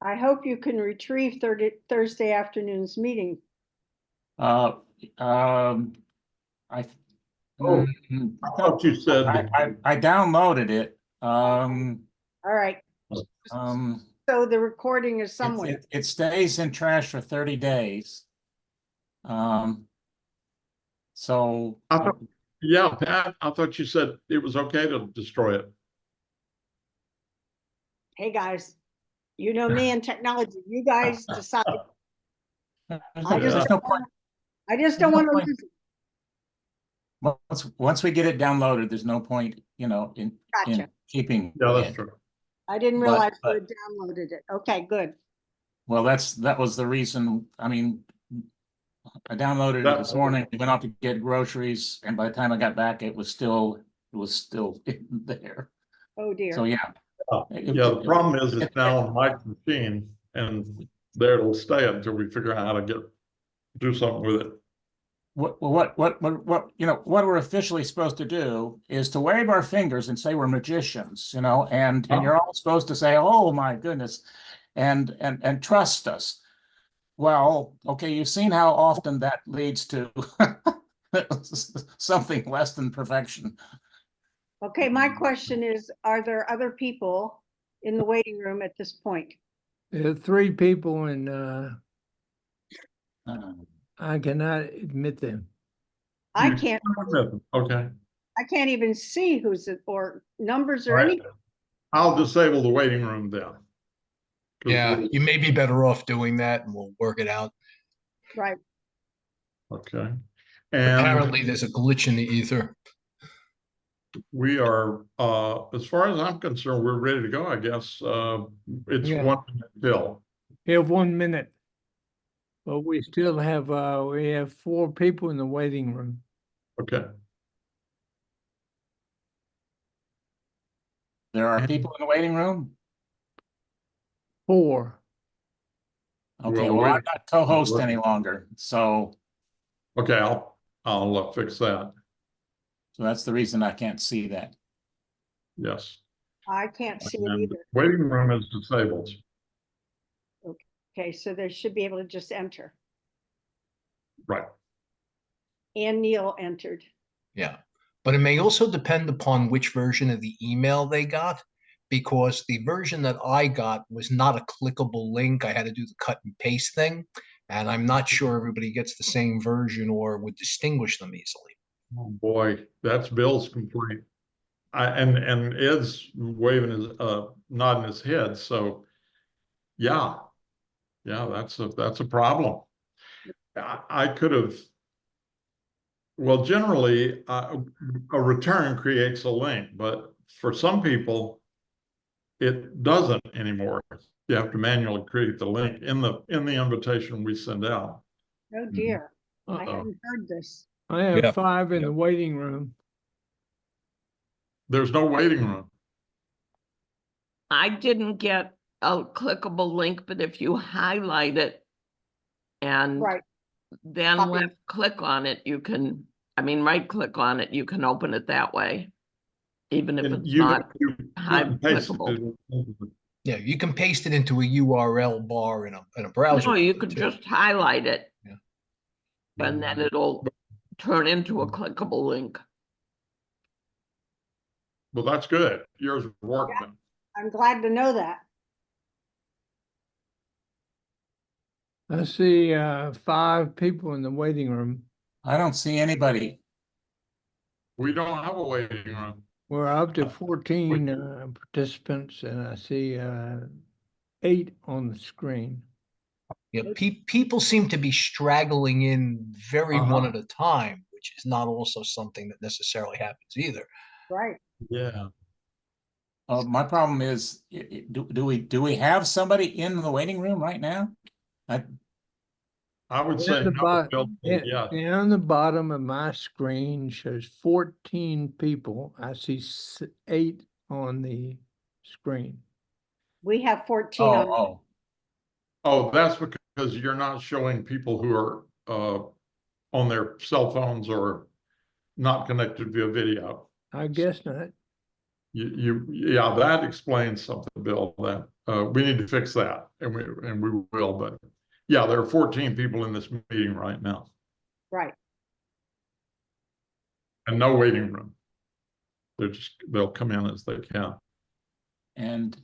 I hope you can retrieve Thursday afternoon's meeting. I, Oh, mm, I thought you said, I downloaded it. All right, Um, so the recording is somewhere. it stays in trash for 30 days. So I thought, yeah, Pat, I thought you said it was okay to destroy it. Hey, guys, you know me and technology. You guys decide. there's no point. I just don't want to lose it. Once we get it downloaded, there's no point, in Gotcha. keeping Yeah, that's it. true. I didn't But- realize you but- had downloaded it. Okay, good. Well, that was the reason. I mean, I downloaded it this morning, went out to get groceries, and by the time I got back, it was still in there. Oh, dear. So yeah. Yeah, the problem is it's now on Mike's machine and there it'll stay until we figure out how to do something with it. What we're officially supposed to do is to wave our fingers and say we're magicians, and you're all supposed to say, "Oh my goodness," and trust us. Well, okay, you've seen how often that leads to something less than perfection. Okay, my question is, are there other people in the waiting room at this point? There are 3 people and Um, I cannot admit them. I You- can't, Okay, I can't even see who's it or numbers or All right. anything. I'll disable the waiting room then. 'Cause Yeah, we- you may be better off doing that and we'll work it out. Right. Okay, and Apparently, there's a glitch in the ether. we are, as far as I'm concerned, we're ready to go, I guess. It's Yeah. 1 minute till. We have 1 minute. But we still have, we have 4 people in the waiting room. Okay, There are people in the waiting room. 4. Okay, Well, well, I'm wait. not co-host any longer, so okay, I'll fix that. that's the reason I can't see that. Yes. I can't see it And either. waiting room is disabled. Okay, so they should be able to just enter. Right. And Neil entered. Yeah. But it may also depend upon which version of the email they got, because the version that I got was not a clickable link. I had to do the cut and paste thing. And I'm not sure everybody gets the same version or would distinguish them easily. Oh, boy, that's Bill's complaint. And Ed's waving his, nodding his head, so, yeah. Yeah, that's a problem. I could have, well, generally, a return creates a link, but for some people, it doesn't anymore. You have to manually create the link in the invitation we send out. Oh, dear. I Uh-oh. hadn't heard this. I have Yeah. 5 in Yeah. the waiting room. There's no waiting room. I didn't get a clickable link, but if you highlight it and Right. then Copy. left click on it, right click on it, you can open it that way. Even if And it's you not, cut and paste it clickable. into the- Yeah, you can paste it into a URL bar in a browser. no, you could too. just highlight it. Yeah. And then it'll turn into a clickable link. Well, that's good. Yours worked. then. I'm glad to know that. I see 5 people in the waiting room. I don't see anybody. We don't have a waiting room. We're up to 14 participants and I see 8 on the screen. Yeah, people seem to be straggling in very one Uh-huh. at a time, which is not also something that necessarily happens either. Right. Yeah. My problem is, do we have somebody in the waiting room right now? I would Down say the no, bot- Bill, yeah, yeah. Down the bottom of my screen shows 14 people. I see 8 on the screen. We have 14 on. Oh, Oh, that's because you're not showing people who are on their cell phones or not connected via video. I guess not. Yeah, that explains something, Bill, that, we need to fix that, and we will, but yeah, there are 14 people in this meeting right now, Right. and no waiting room. They'll come in as they can. And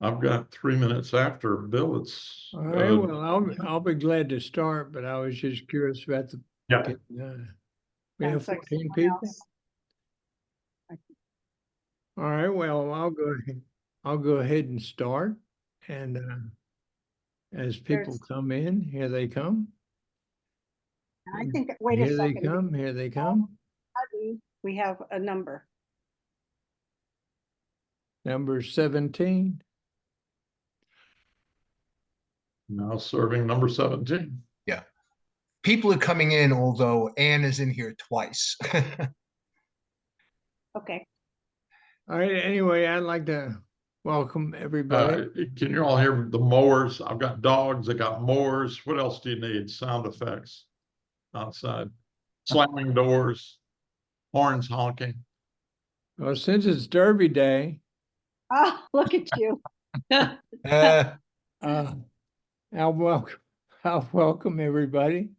I've got 3 minutes after Bill. It's, All right, well, I'll be glad to start, but I was just curious about the. yeah, We have Sounds like 14 someone people. else. All right, well, I'll go ahead and start. And as people There's- come in, here they come. I think, wait a Here they second. come, here they come. We have a number. Number 17. now serving number 17. People are coming in, although Anne is in here twice. Okay. All right, anyway, I'd like to welcome everybody. Can you all hear the mowers? I've got dogs, I got mowers. What else do you need? Sound effects outside, slamming doors, horns honking. Well, since it's Derby Day, Oh, look at you. Uh, I'll welcome everybody.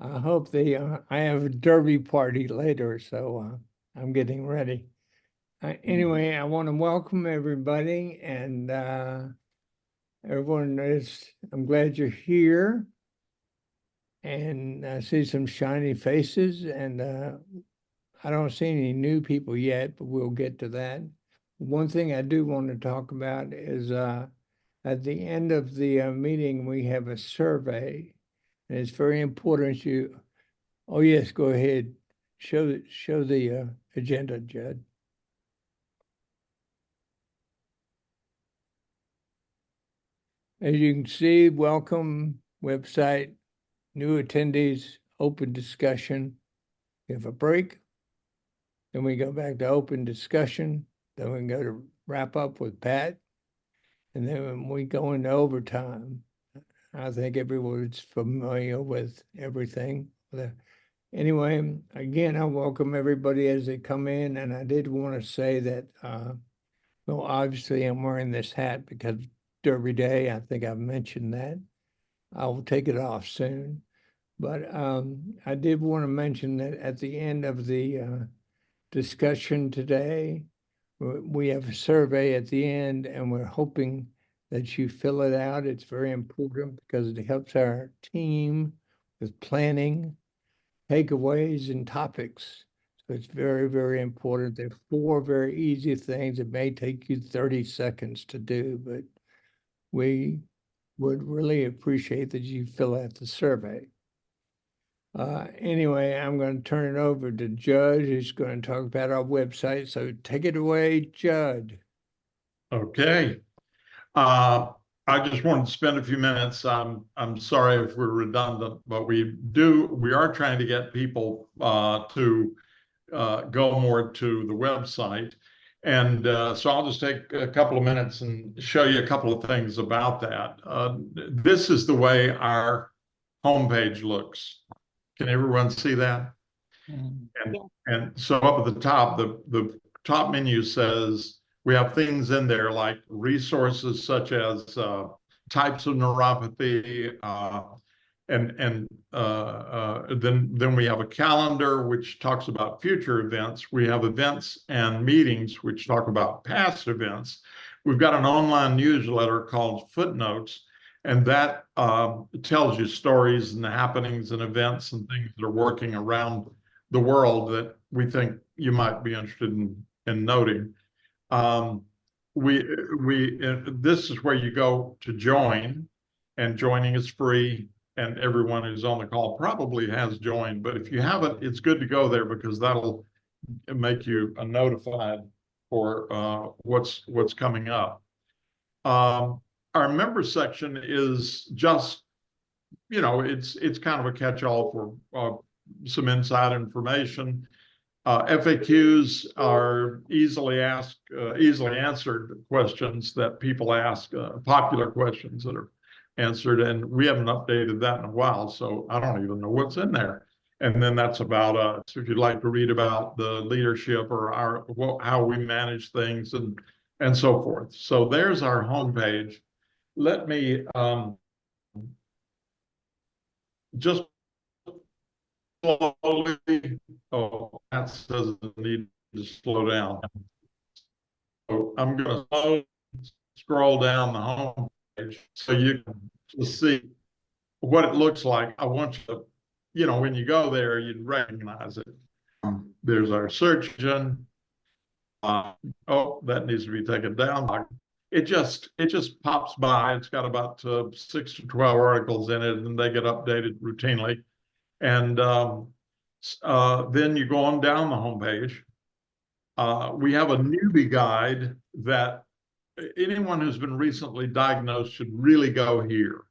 I hope I have a Derby party later, so I'm getting ready. Anyway, I want to welcome everybody, and everyone I'm glad you're here. And I see some shiny faces, and I don't see any new people yet, but we'll get to that. One thing I do want to talk about is at the end of the meeting, we have a survey, and it's very important oh yes, go ahead. Show the agenda, Judd. As you can see, welcome website, new attendees, open discussion. We have a break. Then we go back to open discussion. Then we go to wrap up with Pat. And then when we go into overtime, I think everyone's familiar with everything. Anyway, again, I welcome everybody as they come in. And I did want to say that, well, obviously I'm wearing this hat because Derby Day. I think I've mentioned that. I will take it off soon. But I did want to mention that at the end of the discussion today, we have a survey at the end, and we're hoping that you fill it out. It's very important because it helps our team with planning, takeaways, and topics. So it's very, very important. There are 4 very easy things. It may take you 30 seconds to do, but we would really appreciate that you fill out the survey. Anyway, I'm going to turn it over to Judd, who's going to talk about our website. So take it away, Judd. Okay. I just wanted to spend a few minutes. I'm sorry if we're redundant, but we are trying to get people to go more to the website. And so I'll just take a couple of minutes and show you a couple of things about that. This is the way our homepage looks. Can everyone see that? And so up at the top, the top menu says we have things in there like resources such as types of neuropathy, and then we have a calendar which talks about future events. We have events and meetings which talk about past events. We've got an online newsletter called Footnotes, and that tells you stories and the happenings and events and things that are working around the world that we think you might be interested in noting. This is where you go to join, and joining is free, and everyone who's on the call probably has joined, but if you haven't, it's good to go there because that'll make you notified for what's coming up. Our member section is just, it's kind of a catch-all for some inside information. FAQs are easily answered questions that people ask, popular questions that are answered, and we haven't updated that in a while, so I don't even know what's in there. And then that's about us. If you'd like to read about the leadership or how we manage things and so forth. So there's our homepage. Let me just slowly, that doesn't need to slow down. So I'm going to scroll down the homepage so you can see what it looks like. I want you to, when you go there, you'd recognize it. There's our search engine. That needs to be taken down. It just pops by. It's got about 6 to 12 articles in it, and they get updated routinely. And then you go on down the homepage. We have a newbie guide that anyone who's been recently diagnosed should really go here.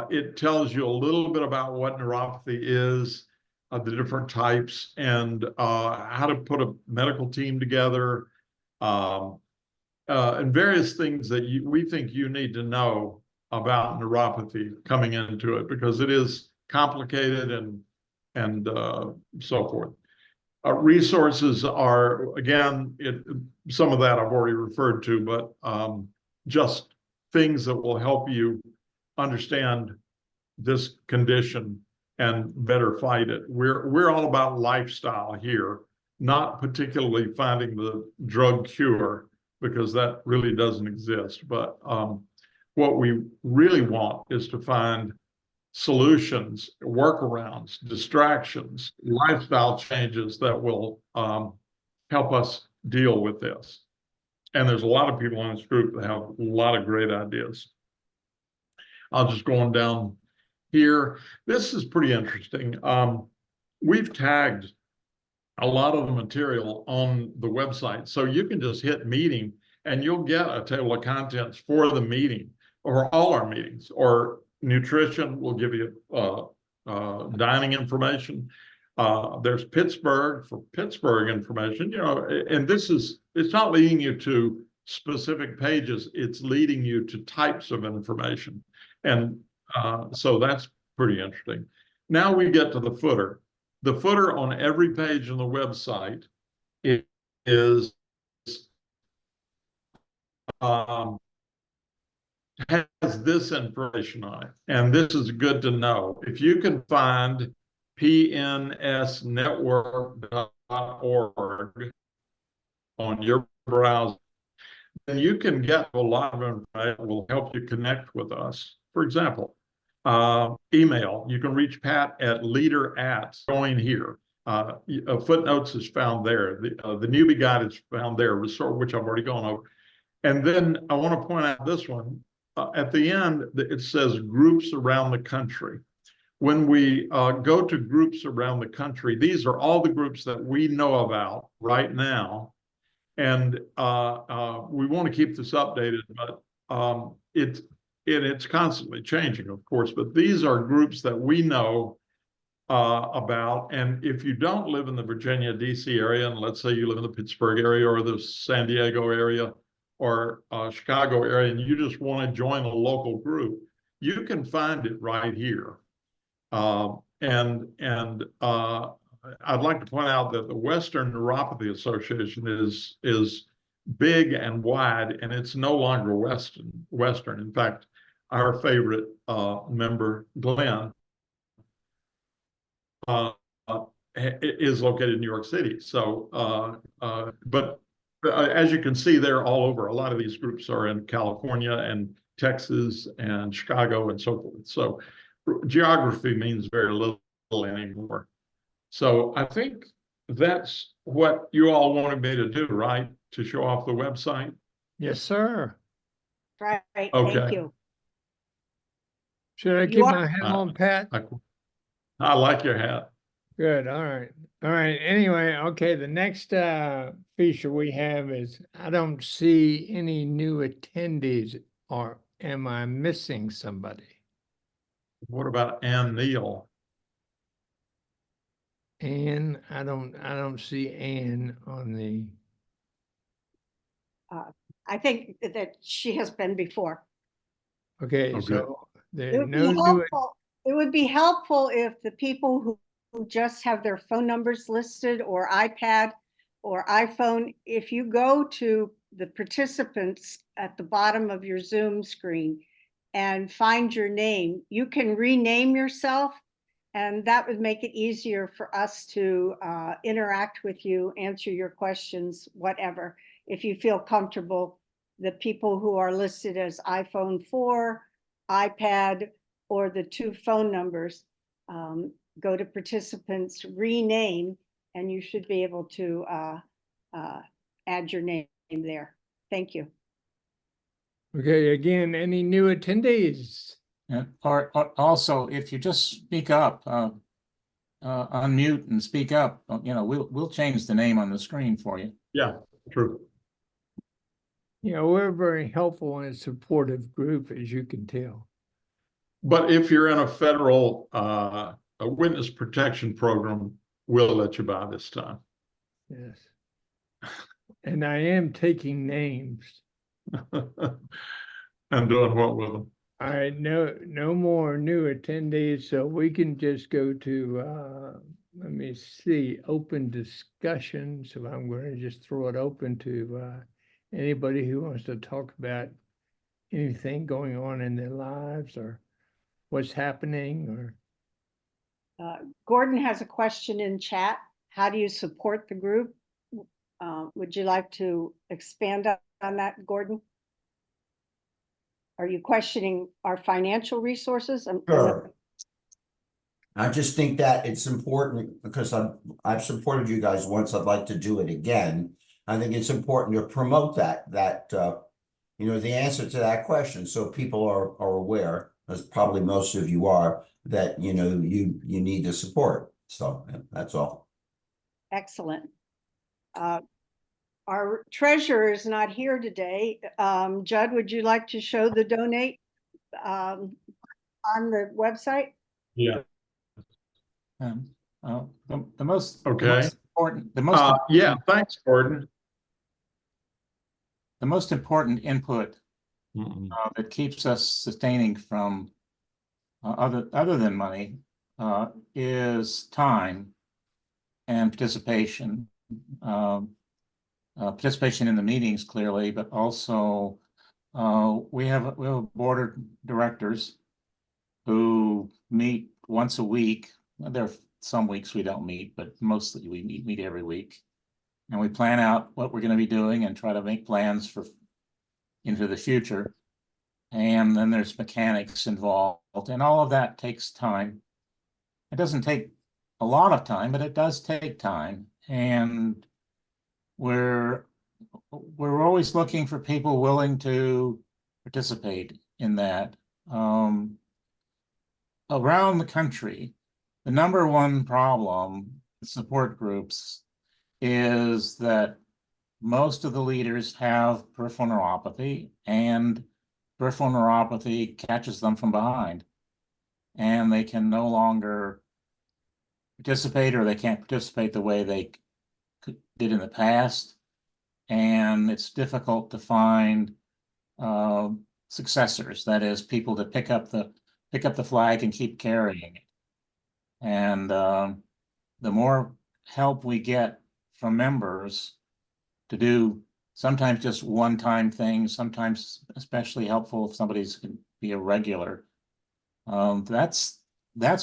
It tells you a little bit about what neuropathy is, the different types, and how to put a medical team together, and various things that we think you need to know about neuropathy coming into it, because it is complicated and so forth. Resources are, again, some of that I've already referred to, but just things that will help you understand this condition and better fight it. We're all about lifestyle here, not particularly finding the drug cure, because that really doesn't exist. But what we really want is to find solutions, workarounds, distractions, lifestyle changes that will help us deal with this. And there's a lot of people in this group that have a lot of great ideas. I'll just go on down here. This is pretty interesting. We've tagged a lot of the material on the website, so you can just hit meeting and you'll get a table of contents for the meeting, or all our meetings, or nutrition will give you dining information. There's Pittsburgh for Pittsburgh information, and it's not leading you to specific pages, it's leading you to types of information. And so that's pretty interesting. Now we get to the footer. The footer on every page on the website is has this information on it. And this is good to know. If you can find pnsnetwork.org on your browser, then you can get a lot of information that will help you connect with us. For example, email. You can reach Pat at leader@join here. Footnotes is found there. The newbie guide is found there, which I've already gone over. And then I want to point out this one. At the end, it says groups around the country. When we go to groups around the country, these are all the groups that we know about right now. And we want to keep this updated, but it's constantly changing, of course. But these are groups that we know about. And if you don't live in the Virginia, D.C. area, and let's say you live in the Pittsburgh area or the San Diego area, or Chicago area, and you just want to join a local group, you can find it right here. I'd like to point out that the Western Neuropathy Association is big and wide, and it's no longer Western. In fact, our favorite member, Glenn, is located in New York City. So, but as you can see, they're all over. A lot of these groups are in California and Texas and Chicago and so forth. So geography means very little anymore. So I think that's what you all wanted me to do, right? To show off the website? Yes, sir. Right, thank Okay. you. Should I You keep are- my hat on, Pat? I like your hat. Good, all right. All right, anyway, okay, the next feature we have is, I don't see any new attendees, or am I missing somebody? What about Ann Neal? Ann, I don't see Ann on the, I think that she has been before. okay, Okay. so It there would be no new, helpful. It would be helpful if the people who just have their phone numbers listed or iPad or iPhone, if you go to the participants at the bottom of your Zoom screen and find your name, you can rename yourself, and that would make it easier for us to interact with you, answer your questions, whatever. If you feel comfortable, the people who are listed as iPhone 4, iPad, or the 2 phone numbers, go to participants, rename, and you should be able to add your name there. Thank you. Okay, again, any new attendees? And or also, if you just speak up, unmute and speak up, you know, we'll change the name on the screen for you. Yeah, true. You know, we're a very helpful and supportive group, as you can tell. But if you're in a federal a witness protection program, we'll let you by this time. Yes. And I am taking names. And doing what with them? All right, no more new attendees, so we can just go to, let me see, open discussion. So I'm going to just throw it open to anybody who wants to talk about anything going on in their lives or what's happening or. Gordon has a question in chat. How do you support the group? Would you like to expand on that, Gordon? Are you questioning our financial resources? Sure. I just think that it's important because I've supported you guys once. I'd like to do it again. I think it's important to promote that you know, the answer to that question, so people are aware, as probably most of you are, that you know you need the support. So that's all. Excellent. Our treasurer is not here today. Judd, would you like to show the donate on the website? Yeah. The most Okay. the most important the most Yeah, thanks, Gordon. the most important input Mm-mm. that keeps us sustaining from other than money is time and participation. Participation in the meetings clearly, but also we have a board of directors who meet once a week. There are some weeks we don't meet, but mostly we meet every week, and we plan out what we're going to be doing and try to make plans for into the future. And then there's mechanics involved, and all of that takes time. It doesn't take a lot of time, but it does take time, and we're always looking for people willing to participate in that. Around the country, the number one problem with support groups is that most of the leaders have peripheral neuropathy, and peripheral neuropathy catches them from behind, and they can no longer participate, or they can't participate the way they did in the past, and it's difficult to find successors. That is, people to pick up the flag and keep carrying it. And the more help we get from members to do sometimes just one-time things, sometimes especially helpful if somebody's can be a regular. That's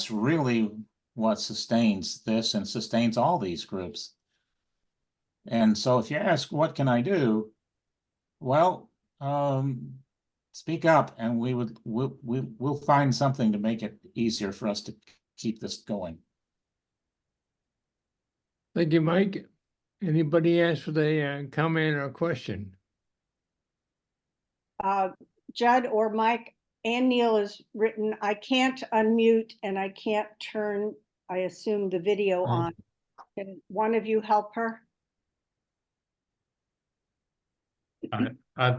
really what sustains this and sustains all these groups. And so if you ask, what can I do? Well, speak up, and we'll find something to make it easier for us to keep this going. Thank you, Mike. Anybody else with a comment or question? Judd or Mike, Ann Neal has written, I can't unmute and I can't turn, I assume, the video on. Can one of you help her? I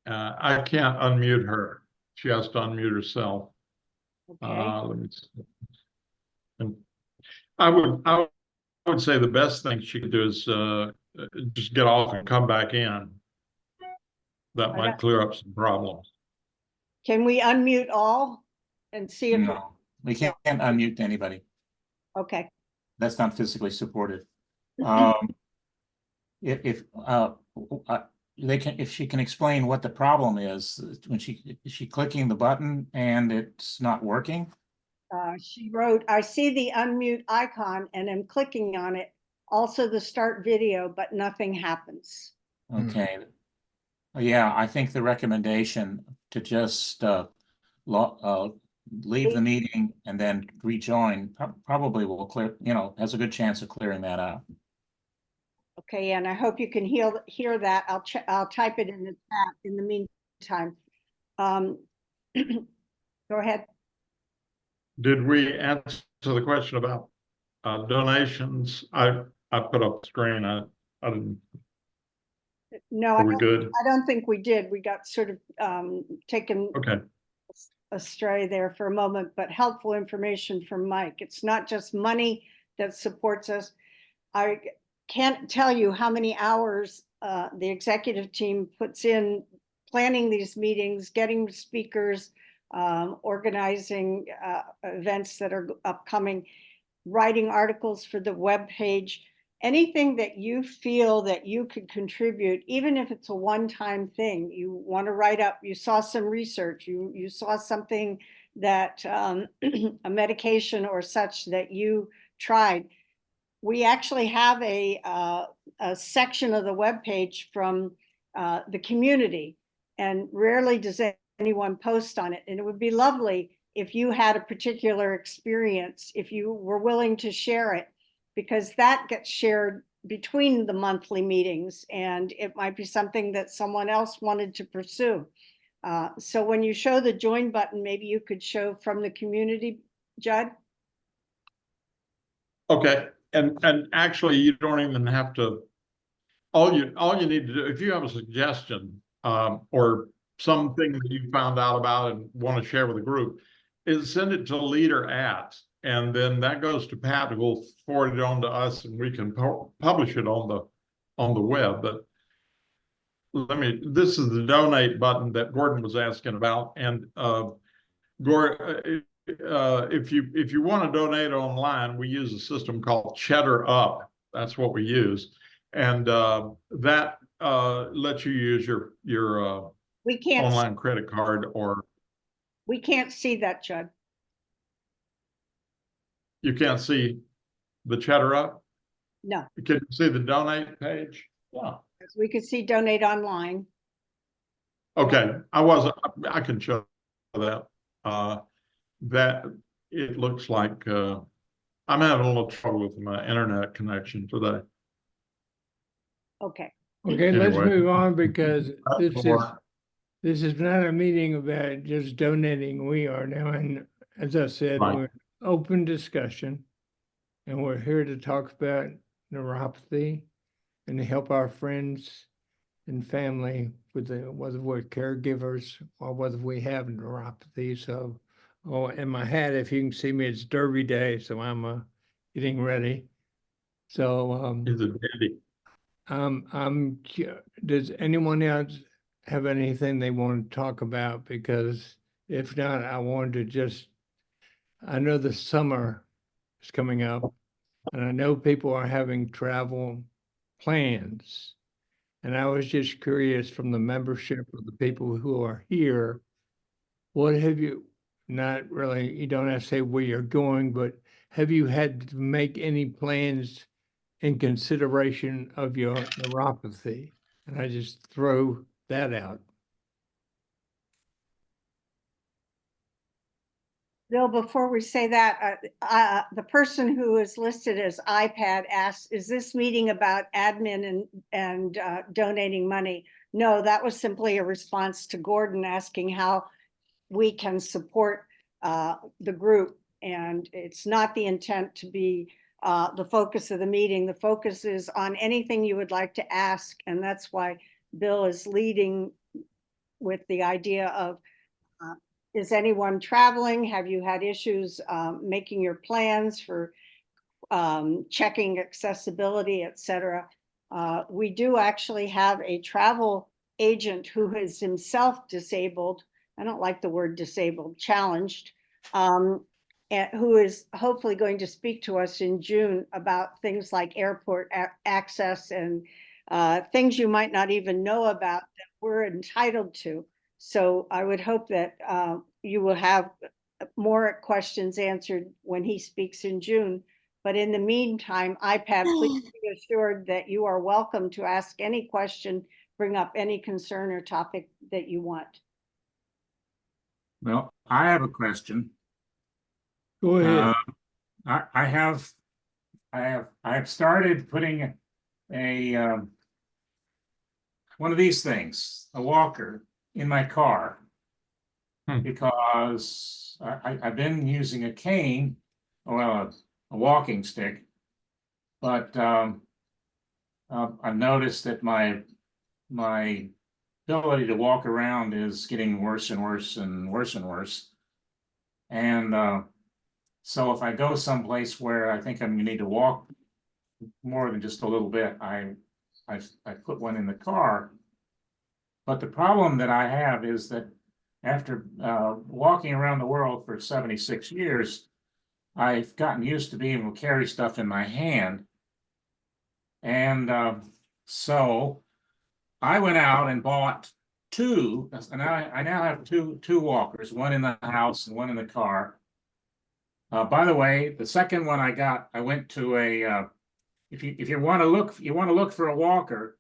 can't unmute her. She has to unmute herself. Okay. Let me see. And I would say the best thing she could do is just get off and come back in. That might clear up some problems. Can we unmute all and see if No. We can't unmute anybody. Okay, That's not physically supported. If they can, if she can explain what the problem is when is she clicking the button and it's not working? she wrote, I see the unmute icon and am clicking on it. Also the start video, but nothing happens. Okay. Yeah, I think the recommendation to just leave the meeting and then rejoin probably will clear, has a good chance of clearing that out. Okay, and I hope you can hear that. I'll type it in the chat in the meantime. Go ahead. Did we answer the question about donations? I put up the screen. I didn't. No, Are we good? I don't think we did. We got sort of taken Okay. astray there for a moment, but helpful information from Mike. It's not just money that supports us. I can't tell you how many hours the executive team puts in planning these meetings, getting speakers, organizing events that are upcoming, writing articles for the webpage. Anything that you feel that you could contribute, even if it's a one-time thing, you want to write up, you saw some research, you saw something that a medication or such that you tried. We actually have a section of the webpage from the community, and rarely does anyone post on it. And it would be lovely if you had a particular experience, if you were willing to share it, because that gets shared between the monthly meetings, and it might be something that someone else wanted to pursue. So when you show the join button, maybe you could show from the community, Judd? Okay. And actually, you don't even have to. All you need to do, if you have a suggestion or something that you found out about and want to share with the group, is send it to leader @ and then that goes to Pat, who will forward it on to us, and we can publish it on the web. But this is the donate button that Gordon was asking about, and Gordon, if you want to donate online, we use a system called Cheddar Up. That's what we use, and that lets you use your We can't online credit card, or we can't see that, Judd. you can't see the Cheddar Up. No, Can you see the donate page? Yeah. we could see donate online. Okay, I can show that. That it looks like I'm having a little trouble with my internet connection today. Okay. Okay, let's Anyway. move on because That's this is not a meeting about just donating. We are now in, as I said, Right. we're in open discussion. And we're here to talk about neuropathy and to help our friends and family with whether we're caregivers or whether we have neuropathy. So, in my hat, if you can see me, it's Derby Day, so I'm getting ready. So, He's a dandy. does anyone else have anything they want to talk about? Because if not, I wanted to I know the summer is coming up, and I know people are having travel plans. And I was just curious from the membership of the people who are here, what have you, not really, you don't have to say where you're going, but have you had to make any plans in consideration of your neuropathy? And I just throw that out. Bill, before we say that, the person who is listed as iPad asks, is this meeting about admin and donating money? No, that was simply a response to Gordon asking how we can support the group. And it's not the intent to be the focus of the meeting. The focus is on anything you would like to ask. And that's why Bill is leading with the idea of, is anyone traveling? Have you had issues making your plans for checking accessibility, et cetera? We do actually have a travel agent who is himself disabled. I don't like the word disabled, challenged. who is hopefully going to speak to us in June about things like airport access and things you might not even know about that we're entitled to. So I would hope that you will have more questions answered when he speaks in June. But in the meantime, iPad, please be assured that you are welcome to ask any question, bring up any concern or topic that you want. Well, I have a question. Go ahead. I have started putting one of these things, a walker, in my car. Because I've been using a cane, well, a walking stick, but I've noticed that my ability to walk around is getting worse and worse and worse and worse. And so if I go someplace where I think I'm gonna need to walk more than just a little bit, I put one in the car. But the problem that I have is that after walking around the world for 76 years, I've gotten used to being able to carry stuff in my hand. And so I went out and bought two, and I now have two walkers, one in the house and one in the car. By the way, the second one I got, I went to if you want to look for a walker,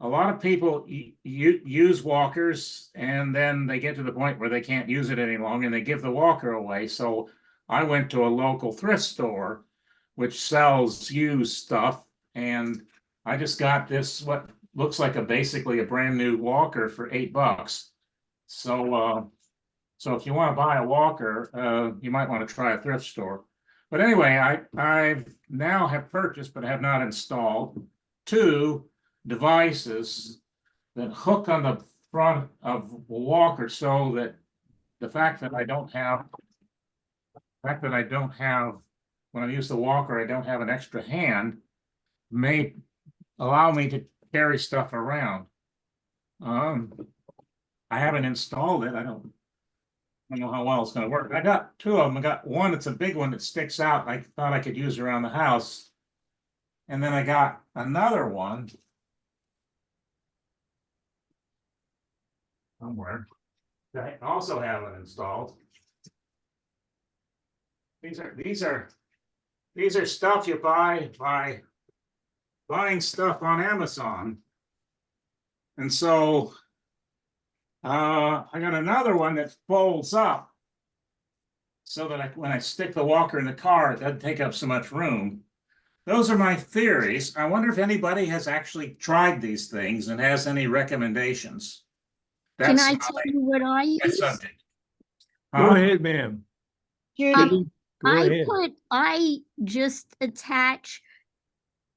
a lot of people use walkers and then they get to the point where they can't use it any longer and they give the walker away. So I went to a local thrift store which sells used stuff, and I just got this, what looks like basically a brand new walker for $8. So so if you want to buy a walker, you might want to try a thrift store. But anyway, I now have purchased but have not installed two devices that hook on the front of a walker, so that the fact that I don't have, when I use the walker, I don't have an extra hand, may allow me to carry stuff around. I haven't installed it. I don't know how well it's going to work. I got two of them. I got one that's a big one that sticks out. I thought I could use around the house. And then I got another one somewhere that I also haven't installed. These are stuff you buy by buying stuff on Amazon. And so I got another one that folds up so that when I stick the walker in the car, it doesn't take up so much room. Those are my theories. I wonder if anybody has actually tried these things and has any recommendations. Can That's I tell you what I my use? subject. Go Huh? ahead, ma'am. Judy, Go ahead. I just attach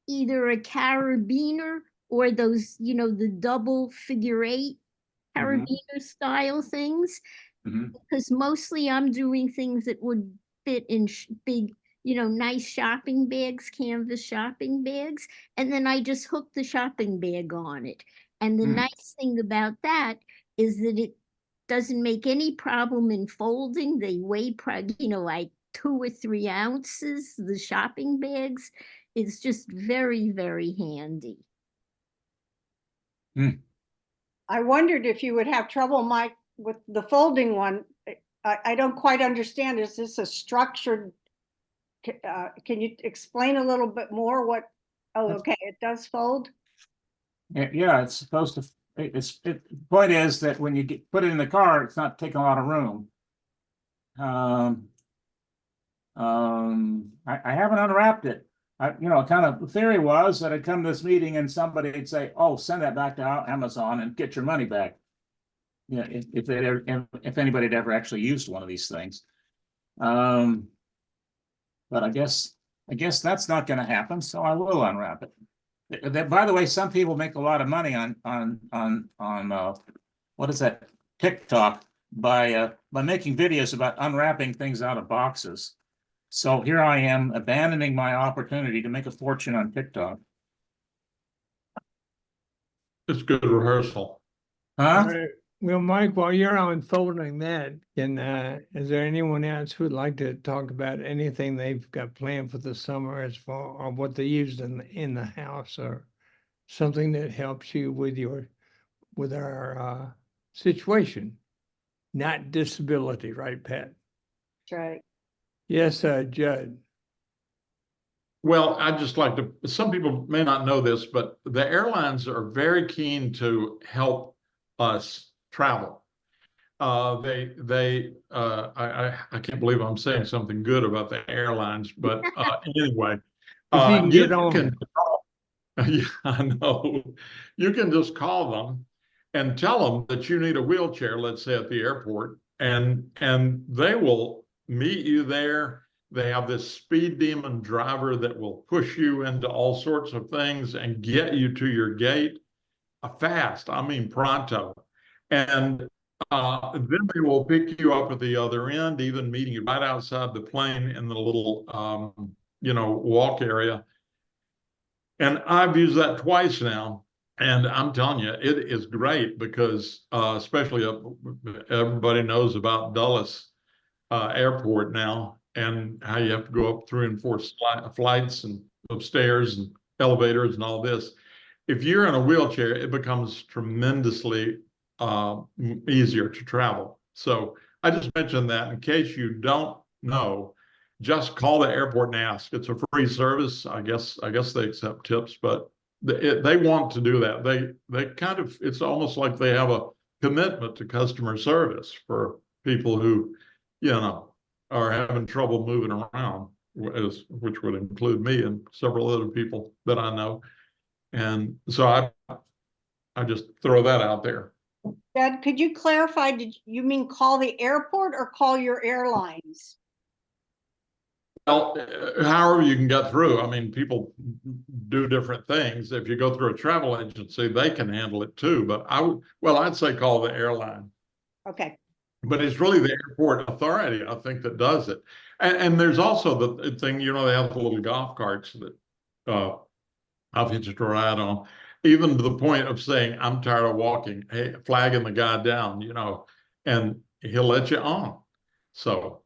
either a carabiner or those, the double figure eight carabiner style things. Mhm. Because mostly I'm doing things that would fit in big, nice shopping bags, canvas shopping bags. And then I just hook the shopping bag on it. And the nice thing about that is that it doesn't make any problem in folding. They weigh, like 2 or 3 ounces, the shopping bags. It's just very, very handy. I wondered if you would have trouble, Mike, with the folding one. I don't quite understand. Is this a structured? Can you explain a little bit more what? Oh, okay, it does fold. Yeah, it's supposed to. The point is that when you put it in the car, it's not taking a lot of room. I haven't unwrapped it. Kind of the theory was that I'd come to this meeting and somebody'd say, "Oh, send that back to Amazon and get your money back." Yeah, if anybody had ever actually used one of these things. But I guess that's not going to happen, so I will unwrap it. By the way, some people make a lot of money on what is that, TikTok, by making videos about unwrapping things out of boxes. So here I am abandoning my opportunity to make a fortune on TikTok. It's good rehearsal. Huh? Well, Mike, while you're unfolding that, is there anyone else who'd like to talk about anything they've got planned for the summer as far, or what they used in the house, or something that helps you with our situation? Not disability, right, Pat? That's right. Yes, Judd. Well, I'd just like to, some people may not know this, but the airlines are very keen to help us travel. I can't believe I'm saying something good about the airlines, but anyway. If you can get on. Can call, yeah, I know. You can just call them and tell them that you need a wheelchair, let's say at the airport, and they will meet you there. They have this speed demon driver that will push you into all sorts of things and get you to your gate fast. I mean, pronto. And then they will pick you up at the other end, even meeting you right outside the plane in the little, walk area. And I've used that twice now. And I'm telling you, it is great because especially everybody knows about Dulles Airport now, and how you have to go up 3 and 4 flights and upstairs and elevators and all this. If you're in a wheelchair, it becomes tremendously easier to travel. So I just mentioned that in case you don't know, just call the airport and ask. It's a free service. I guess they accept tips, but they want to do that. They kind of, it's almost like they have a commitment to customer service for people who, are having trouble moving around, which would include me and several other people that I know. And so I just throw that out there. Dad, could you clarify, did you mean call the airport or call your airlines? Well, however you can get through. I mean, people do different things. If you go through a travel agency, they can handle it too. But I'd say call the airline. Okay. But it's really the airport authority, I think, that does it. And there's also the thing, they have the little golf carts that I've hitched a ride on, even to the point of saying, I'm tired of walking, hey, flagging the guy down, and he'll let you on. So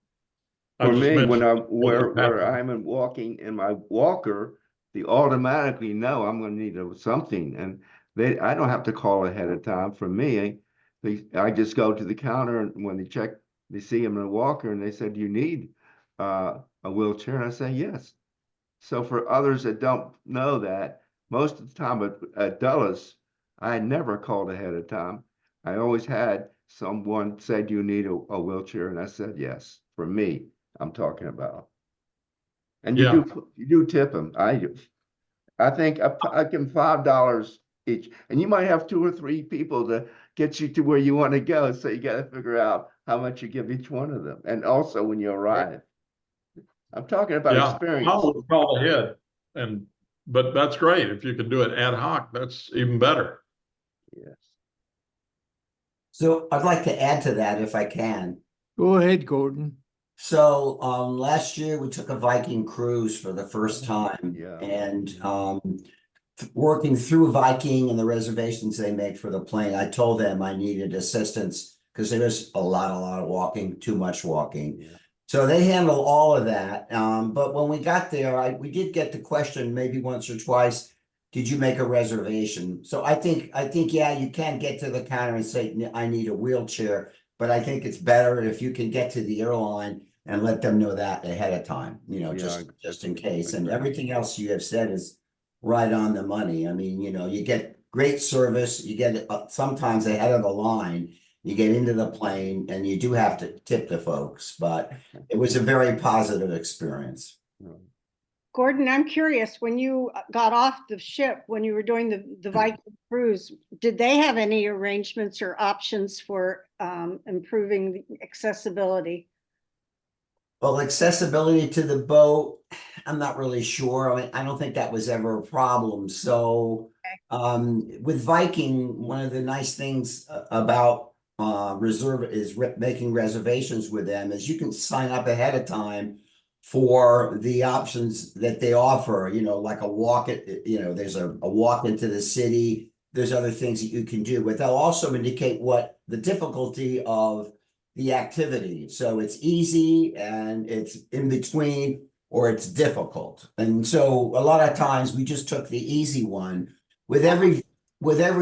for me, where I'm walking in my walker, they automatically know I'm going to need something, and I don't have to call ahead of time. For me, I just go to the counter, and when they see him in a walker, and they said, "Do you need a wheelchair?" And I say, "Yes." So for others that don't know that, most of the time at Dulles, I never called ahead of time. I always had someone say, "Do you need a wheelchair?" And I said, "Yes." For me, I'm talking about. And you do tip them. I do. I think I give them $5 each, and you might have 2 or 3 people to get you to where you want to go. So you got to figure out how much you give each one of them, and also when you arrive. I'm talking about experience. I would call ahead, but that's great. If you can do it ad hoc, that's even better. Yes. So I'd like to add to that if I can. Go ahead, Gordon. So last year we took a Viking cruise for the first time. Yeah. And working through Viking and the reservations they made for the plane, I told them I needed assistance because there was a lot of walking, too much walking. Yeah. So they handle all of that. But when we got there, we did get the question maybe once or twice, did you make a reservation? So I think, yeah, you can get to the counter and say, I need a wheelchair, but I think it's better if you can get to the airline and let them know that ahead of time, just in case. And everything else you have said is right on the money. I mean, you get great service, you get sometimes ahead of the line, you get into the plane, and you do have to tip the folks, but it was a very positive experience. Gordon, I'm curious, when you got off the ship, when you were doing the Viking cruise, did they have any arrangements or options for improving the accessibility? Well, accessibility to the boat, I'm not really sure. I mean, I don't think that was ever a problem. So with Viking, one of the nice things about making reservations with them is you can sign up ahead of time for the options that they offer, like a walk, there's a walk into the city. there's other things that you can do, but they'll also indicate what the difficulty of the activity. So it's easy and it's in between, or it's difficult. And so a lot of times we just took the easy one. With every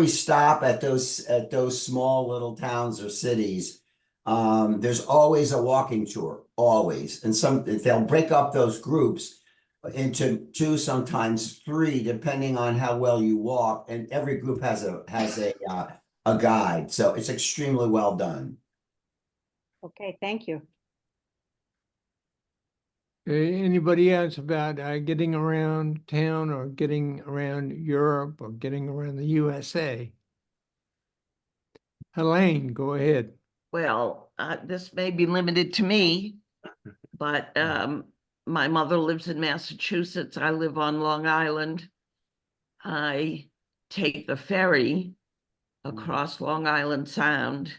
stop at those small little towns or cities, there's always a walking tour, always. And they'll break up those groups into 2, sometimes 3, depending on how well you walk. And every group has a guide. So it's extremely well done. Okay, thank you. Anybody else about getting around town or getting around Europe or getting around the USA? Helene, go ahead. Well, this may be limited to me, but my mother lives in Massachusetts. I live on Long Island. I take the ferry across Long Island Sound,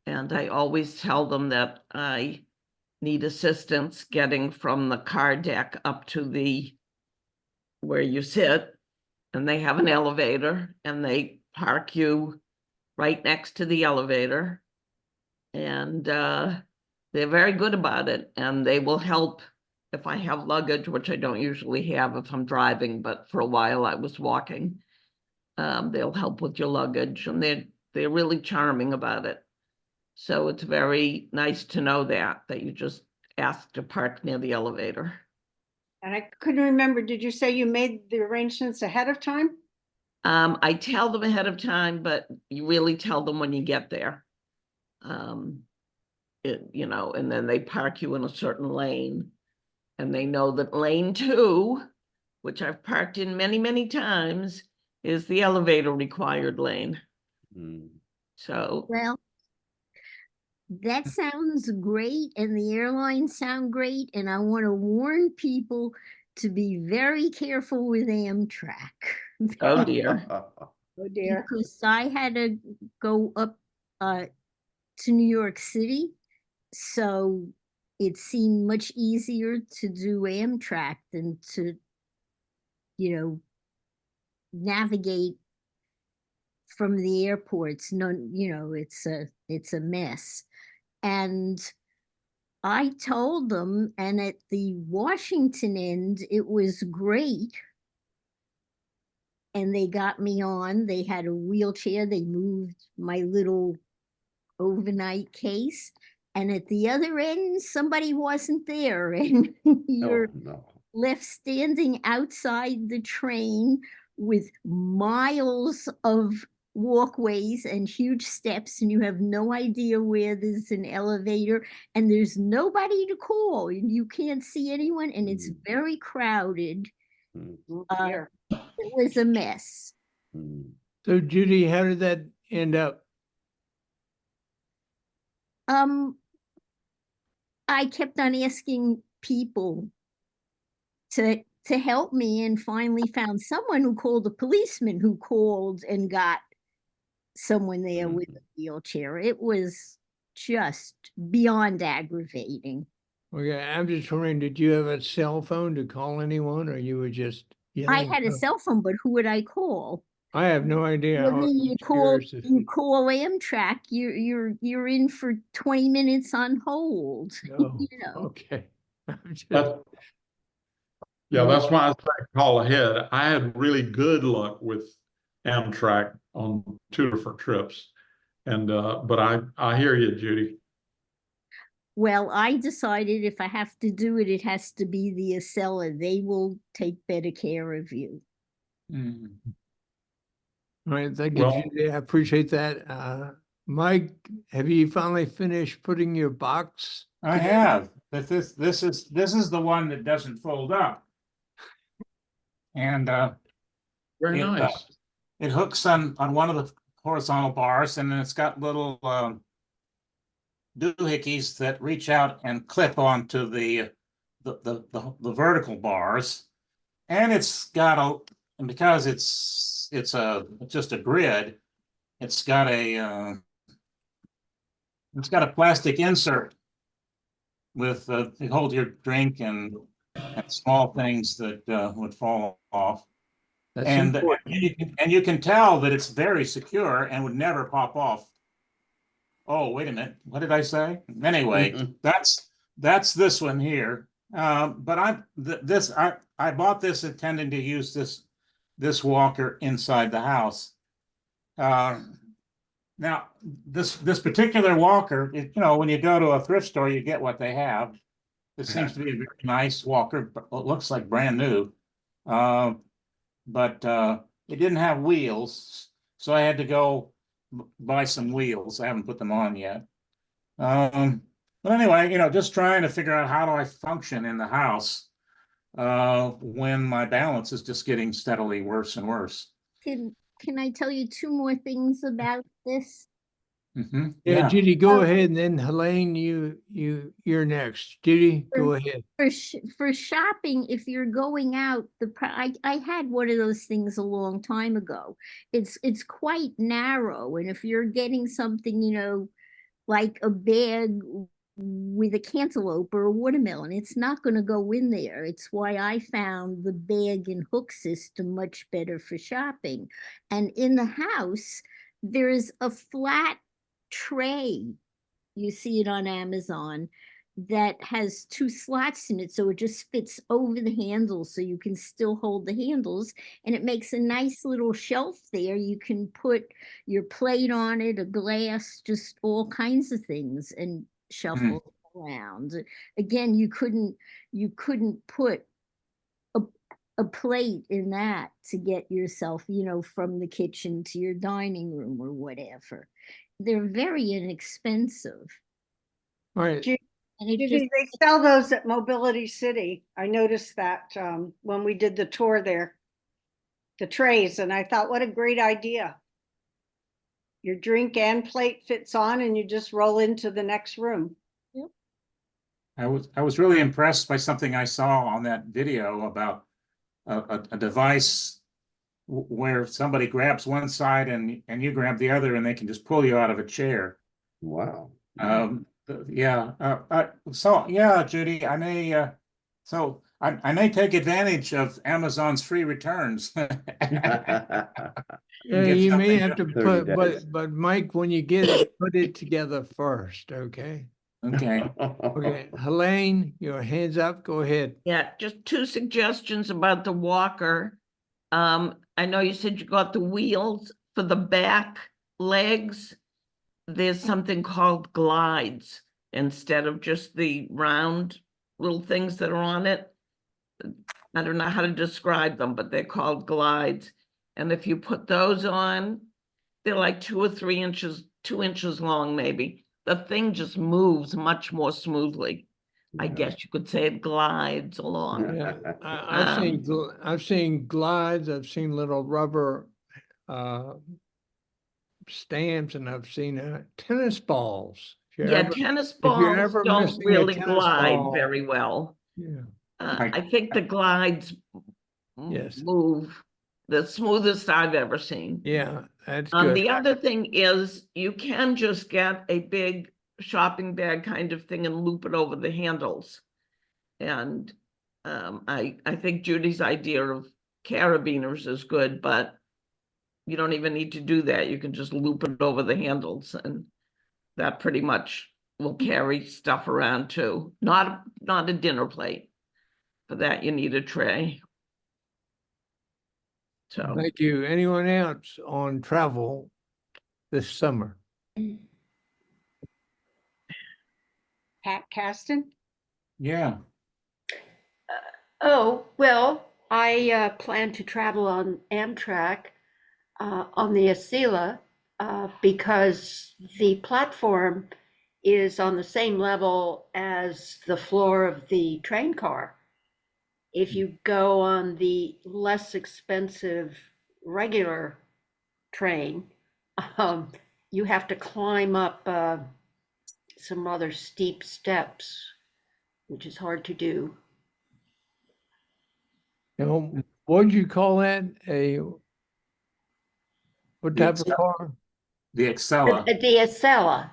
and I always tell them that I need assistance getting from the car deck up to where you sit, and they have an elevator, and they park you right next to the elevator. And they're very good about it, and they will help if I have luggage, which I don't usually have if I'm driving, but for a while I was walking. They'll help with your luggage, and they're really charming about it. So it's very nice to know that you just ask to park near the elevator. And I couldn't remember, did you say you made the arrangements ahead of time? I tell them ahead of time, but you really tell them when you get there. And then they park you in a certain lane, and they know that lane 2, which I've parked in many, many times, is the elevator required lane. So, Well, that sounds great, and the airlines sound great, and I want to warn people to be very careful with Amtrak. oh dear. Oh dear. Because I had to go up to New York City, so it seemed much easier to do Amtrak than to, navigate from the airports. No, it's a mess. And I told them, and at the Washington end, it was great. And they got me on. They had a wheelchair. They moved my little overnight case. And at the other end, somebody wasn't there. And you're left standing outside the train with miles of walkways and huge steps, and you have no idea where there's an elevator, and there's nobody to call, and you can't see anyone, and it's very crowded. Oh dear. It was a mess. So Judy, how did that end up? I kept on asking people to help me, and finally found someone who called a policeman, who called and got someone there with a wheelchair. It was just beyond aggravating. Okay, I'm just wondering, did you have a cell phone to call anyone, or you were just I yelling? had a cell phone, but who would I call? I have no idea. I mean, you call Amtrak, you're in for 20 minutes on hold. Oh, okay. That's why I say call ahead. I had really good luck with Amtrak on 2 different trips. And but I hear you, Judy. Well, I decided if I have to do it, it has to be the Acela. They will take better care of you. All right, thank you, Judy. I appreciate that. Mike, have you finally finished putting your box? I have, but this is the one that doesn't fold up. And Very nice. It hooks on one of the horizontal bars, and then it's got little doohickeys that reach out and clip onto the vertical bars. And it's got and because it's just a grid, it's got a plastic insert with to hold your drink and small things that would fall off. That's And important. you can tell that it's very secure and would never pop off. Oh, wait a minute. What did I say? Anyway, that's this one here. But I bought this intending to use this walker inside the house. Now this particular walker, when you go to a thrift store, you get what they have. It seems to be a very nice walker, but it looks like brand new. But it didn't have wheels, so I had to go buy some wheels. I haven't put them on yet. But anyway, just trying to figure out how do I function in the house when my balance is just getting steadily worse and worse. Can I tell you two more things about this? Yeah, Judy, go ahead, and then Helene, you're next. Judy, go ahead. For shopping, if you're going out, I had one of those things a long time ago. It's quite narrow, and if you're getting something, like a bag with a cantaloupe or a watermelon, it's not going to go in there. It's why I found the bag and hook system much better for shopping. And in the house, there's a flat tray. You see it on Amazon that has 2 slots in it, so it just fits over the handles, so you can still hold the handles, and it makes a nice little shelf there. You can put your plate on it, a glass, just all kinds of things, and shuffle around. Again, you couldn't put a plate in that to get yourself, from the kitchen to your dining room or whatever. They're very inexpensive. All right. And it Judy, they sell those at Mobility City. I noticed that when we did the tour there, the trays, and I thought, what a great idea. Your drink and plate fits on and you just roll into the next room. Yep. I was really impressed by something I saw on that video about a device where somebody grabs one side and you grab the other, and they can just pull you out of a chair. Wow. So yeah, Judy, I may take advantage of Amazon's free returns. You may have to 30 put, days. but Mike, when you get it, put it together first, okay? Okay. Okay, Helene, your hands up, go ahead. Yeah, just 2 suggestions about the walker. I know you said you got the wheels for the back legs. There's something called glides instead of just the round little things that are on it. I don't know how to describe them, but they're called glides. And if you put those on, they're like 2 or 3 inches, 2 inches long, maybe. The thing just moves much more smoothly. I guess you could say it glides along. Yeah, I've seen glides, I've seen little rubber stamps, and I've seen tennis balls. Tennis balls ever don't missing a really tennis glide ball- very well. Yeah, I think the glides Yes. move the smoothest I've ever seen. yeah, that's good. The other thing is you can just get a big shopping bag kind of thing and loop it over the handles. And I think Judy's idea of carabiners is good, but you don't even need to do that. You can just loop it over the handles, and that pretty much will carry stuff around too. Not a dinner plate. For that, you need a tray. So Thank you. Anyone else on travel this summer? Pat Caston? Yeah. Oh, well, I plan to travel on Amtrak on the Acela because the platform is on the same level as the floor of the train car. If you go on the less expensive regular train, you have to climb up some rather steep steps, which is hard to do. Now, what did you call that? What The type of Acela. car? The Acela. The Acela.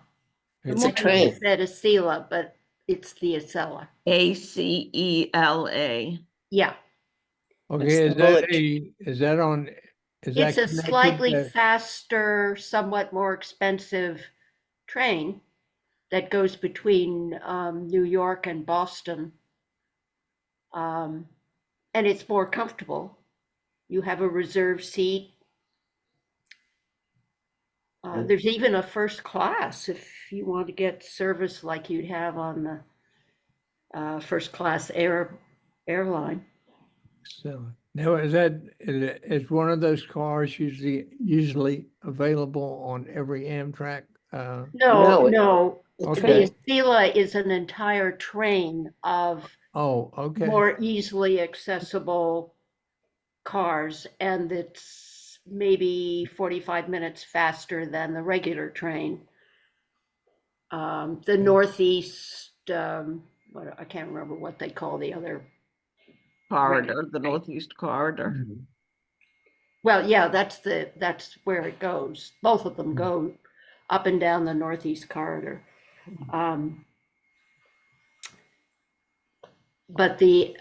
It's The train said Acela, but it's the Acela. ACELA. Yeah. Okay, the is that on, is that It's a connected slightly to- faster, somewhat more expensive train that goes between New York and Boston. And it's more comfortable. You have a reserved seat. There's even a first class if you want to get service like you'd have on the first class airline. So now is one of those cars usually available on every Amtrak? No, No, no. Okay. The Acela is an entire train of Oh, okay. more easily accessible cars, and it's maybe 45 minutes faster than the regular train. The Northeast, I can't remember what they call the other. Corridor, the Northeast Corridor. Well, yeah, that's where it goes. Both of them go up and down the Northeast Corridor. But the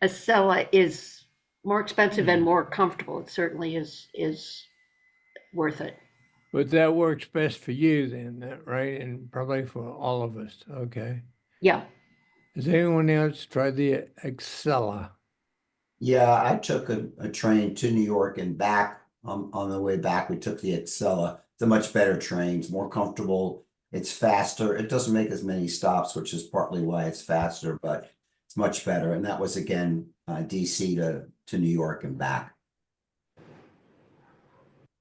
Acela is more expensive and more comfortable. It certainly is worth it. But that works best for you then, right? And probably for all of us. Okay. Yeah. Has anyone else tried the Acela? Yeah, I took a train to New York and back. On the way back, we took the Excella. It's a much better train. It's more comfortable. It's faster. It doesn't make as many stops, which is partly why it's faster, but it's much better. And that was again DC to New York and back.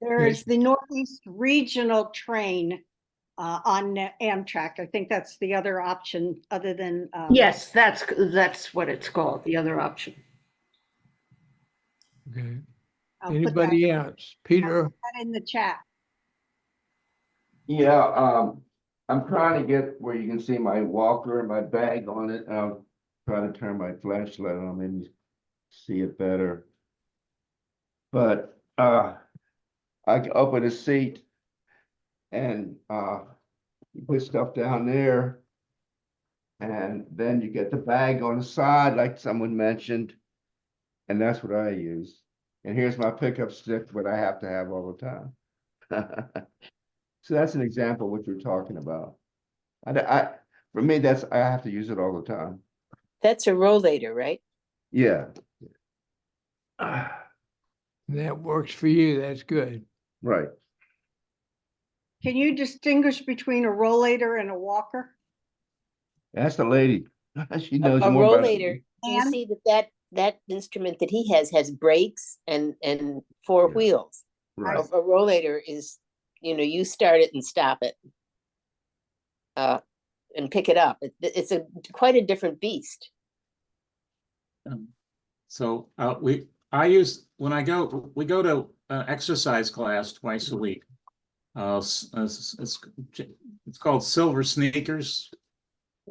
There is the Northeast Regional Train on Amtrak. I think that's the other option other than. Yes, that's what it's called, the other option. Okay. I'll put Anybody else? Peter? that in the chat. Yeah, I'm trying to get where you can see my walker and my bag on it. I'll try to turn my flashlight on, maybe see it better. But I can open a seat and you put stuff down there. And then you get the bag on the side, like someone mentioned. And that's what I use. And here's my pickup stick, what I have to have all the time. So that's an example of what you're talking about. For me, I have to use it all the time. That's a rollator, right? Yeah. That works for you. That's good. Right. Can you distinguish between a rollator and a walker? That's the lady. She A knows more about rollator, it. do you And- see that instrument that he has brakes and four Yeah. wheels? Right. A rollator is, you start it and stop it. And pick it up. It's quite a different beast. So we go to an exercise class twice a week. It's called Silver Sneakers.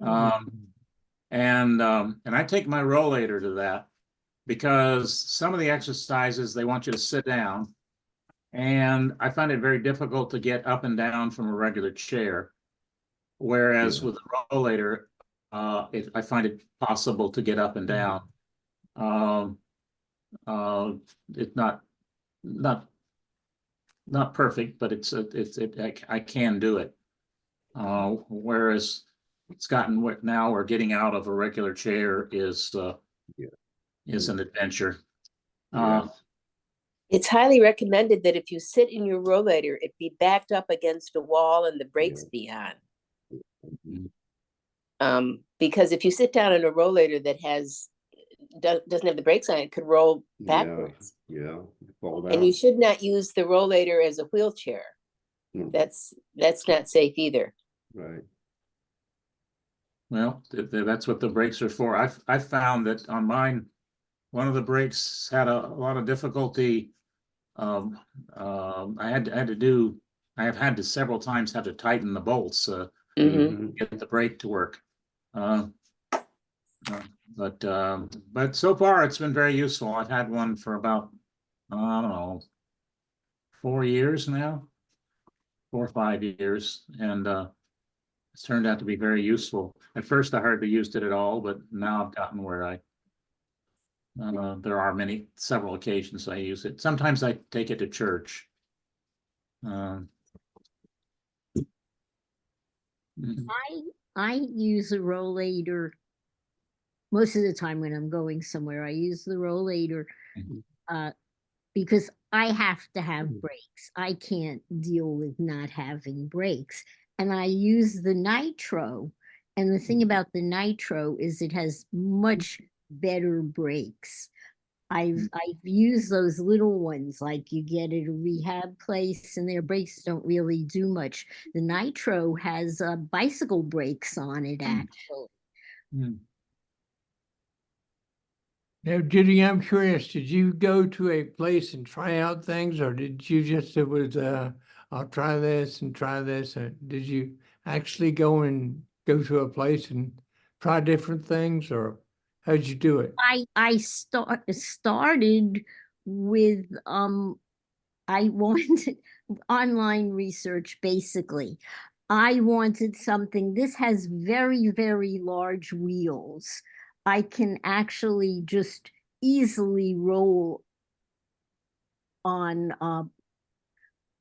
And I take my rollator to that because some of the exercises they want you to sit down, and I find it very difficult to get up and down from a regular chair. Whereas with a rollator, I find it possible to get up and down. It's not perfect, but I can do it. Whereas it's gotten now where getting out of a regular chair is an adventure. Yes. It's highly recommended that if you sit in your rollator, it be backed up against a wall and the brakes be on. Because if you sit down in a rollator that doesn't have the brakes on, it could roll backwards. Yeah. Fall And you down. should not use the rollator as a wheelchair. Mm. That's not safe either. Right. Well, that's what the brakes are for. I found that on mine, one of the brakes had a lot of difficulty. I have had to several times have to tighten the bolts Mhm. get the brake to work. But so far it's been very useful. I've had one for about, I don't know, 4 years now, 4 or 5 years, and it's turned out to be very useful. At first I hardly used it at all, but now I've gotten where There are several occasions I use it. Sometimes I take it to church. Mm. I use a rollator most of the time when I'm going somewhere. I use the rollator because I have to have brakes. I can't deal with not having brakes. And I use the Nitro. And the thing about the Nitro is it has much better brakes. I've used those little ones like you get at a rehab place, and their brakes don't really do much. The Nitro has bicycle brakes on it, actually. Mm. Now, Judy, I'm curious, did you go to a place and try out things, or did you just, it was, I'll try this and try this? Or did you actually go to a place and try different things, or how'd you do it? I started with I wanted online research basically. I wanted something, this has very, very large wheels. I can actually just easily roll on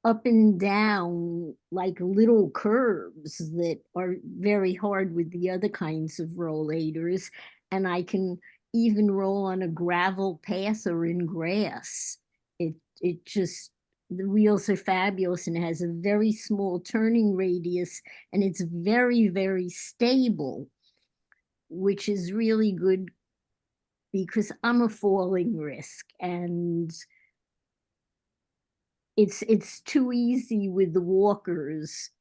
up and down like little curves that are very hard with the other kinds of rollators. And I can even roll on a gravel path or in grass. It just, the wheels are fabulous, and it has a very small turning radius, and it's very, very stable, which is really good because I'm a falling risk, and it's too easy with the walkers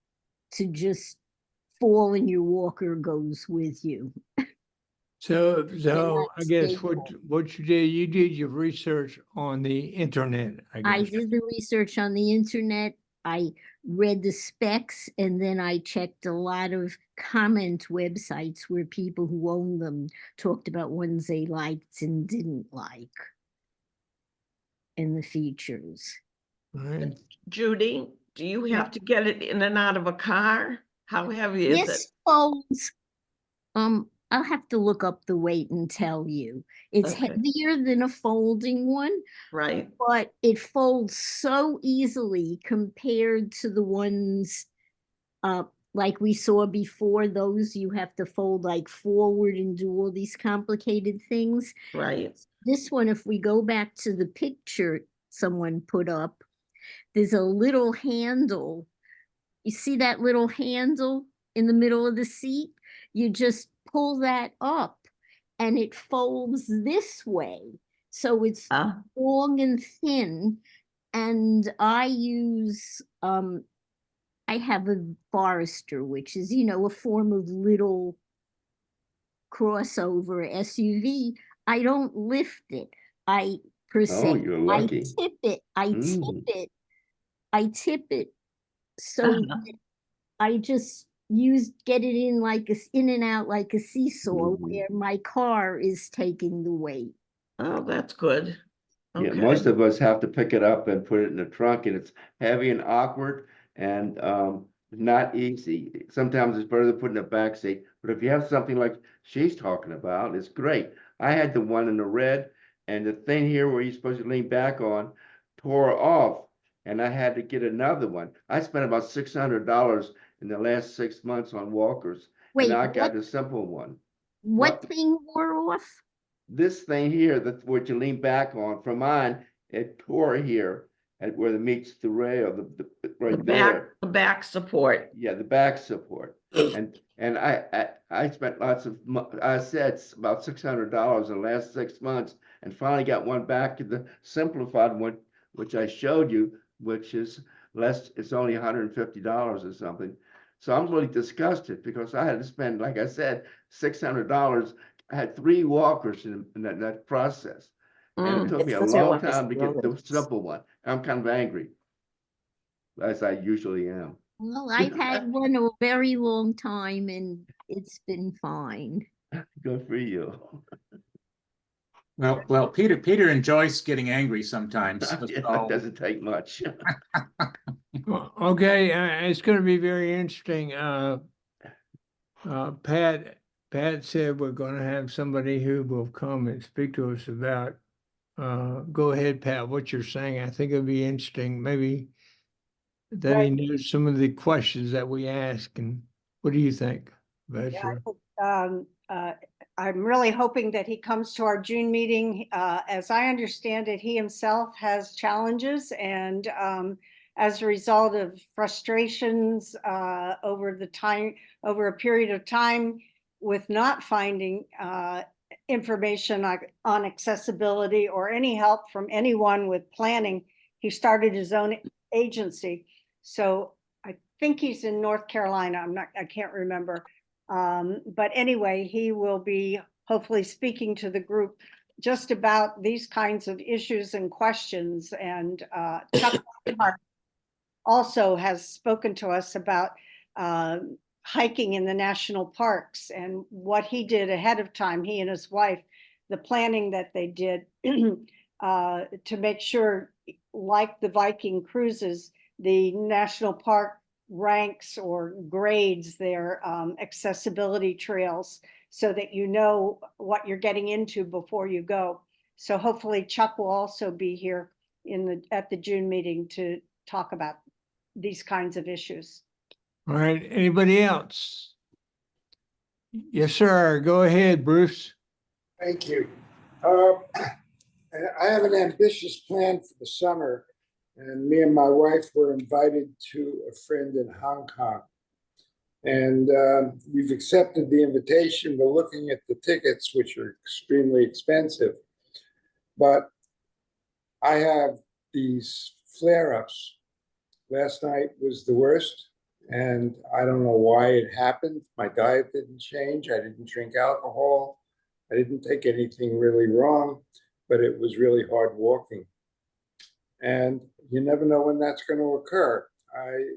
to just fall and your walker goes with you. So I guess stable. what you did your research on the internet, I I guess. did the research on the internet. I read the specs, and then I checked a lot of comment websites where people who own them talked about ones they liked and didn't like, and the features. Right. Judy, do you have to get it in and out of a car? How heavy is it? This folds. I'll have to look up the weight and tell you. It's Okay. heavier than a folding one, Right. but it folds so easily compared to the ones like we saw before. Those you have to fold like forward and do all these complicated things. Right. This one, if we go back to the picture someone put up, there's a little handle. You see that little handle in the middle of the seat? You just pull that up and it folds this way. So it's long and thin. And I use, I have a Forester, which is, you know, a form of little crossover SUV. I don't lift it. I per se, Oh, you're lucky. I tip it. I tip it so that I just get it in like in and out like a seesaw, where my car is taking the weight. Oh, that's good. Yeah, Okay. most of us have to pick it up and put it in the trunk, and it's heavy and awkward and not easy. Sometimes it's better to put in the back seat, but if you have something like she's talking about, it's great. I had the one in the red, and the thing here where you're supposed to lean back on tore off, and I had to get another one. I spent about $600 in the last 6 months on walkers, Wait, and I got the simple one. What thing wore off? This thing here, that what you lean back on, for mine, it tore here at where it meets the rail, right there. The back support. Yeah, the back support. And I spent lots of, I said about $600 in the last 6 months, and finally got one back to the simplified one, which I showed you, which is less, it's only $150 or something. So I'm really disgusted because I had to spend, like I said, $600. I had 3 walkers in that process. And it took me a long time to get the simple one. I'm kind of angry, as I usually am. Well, I've had one a very long time and it's been fine. Good for you. Well, Peter enjoys getting angry sometimes. It doesn't take much. Okay, it's going to be very interesting. Pat, Pat said we're gonna have somebody who will come and speak to us about, go ahead, Pat, what you're saying. I think it'd be interesting, maybe that he Right. knows some of the questions that we ask, and what do you think? Yeah, Vasher? I'm really hoping that he comes to our June meeting. As I understand it, he himself has challenges and as a result of frustrations over a period of time with not finding information on accessibility or any help from anyone with planning, he started his own agency. So I think he's in North Carolina. I can't remember. But anyway, he will be hopefully speaking to the group just about these kinds of issues and questions. And Chuck Reinhardt also has spoken to us about hiking in the national parks and what he did ahead of time, he and his wife, the planning that they did to make sure, like the Viking cruises, the national park ranks or grades their accessibility trails so that you know what you're getting into before you go. So hopefully Chuck will also be here at the June meeting to talk about these kinds of issues. All right, anybody else? Yes, sir. Go ahead, Bruce. Thank you. I have an ambitious plan for the summer, and me and my wife were invited to a friend in Hong Kong. And we've accepted the invitation. We're looking at the tickets, which are extremely expensive. But I have these flare-ups. Last night was the worst, and I don't know why it happened. My diet didn't change. I didn't drink alcohol. I didn't take anything really wrong, but it was really hard walking. And you never know when that's going to occur.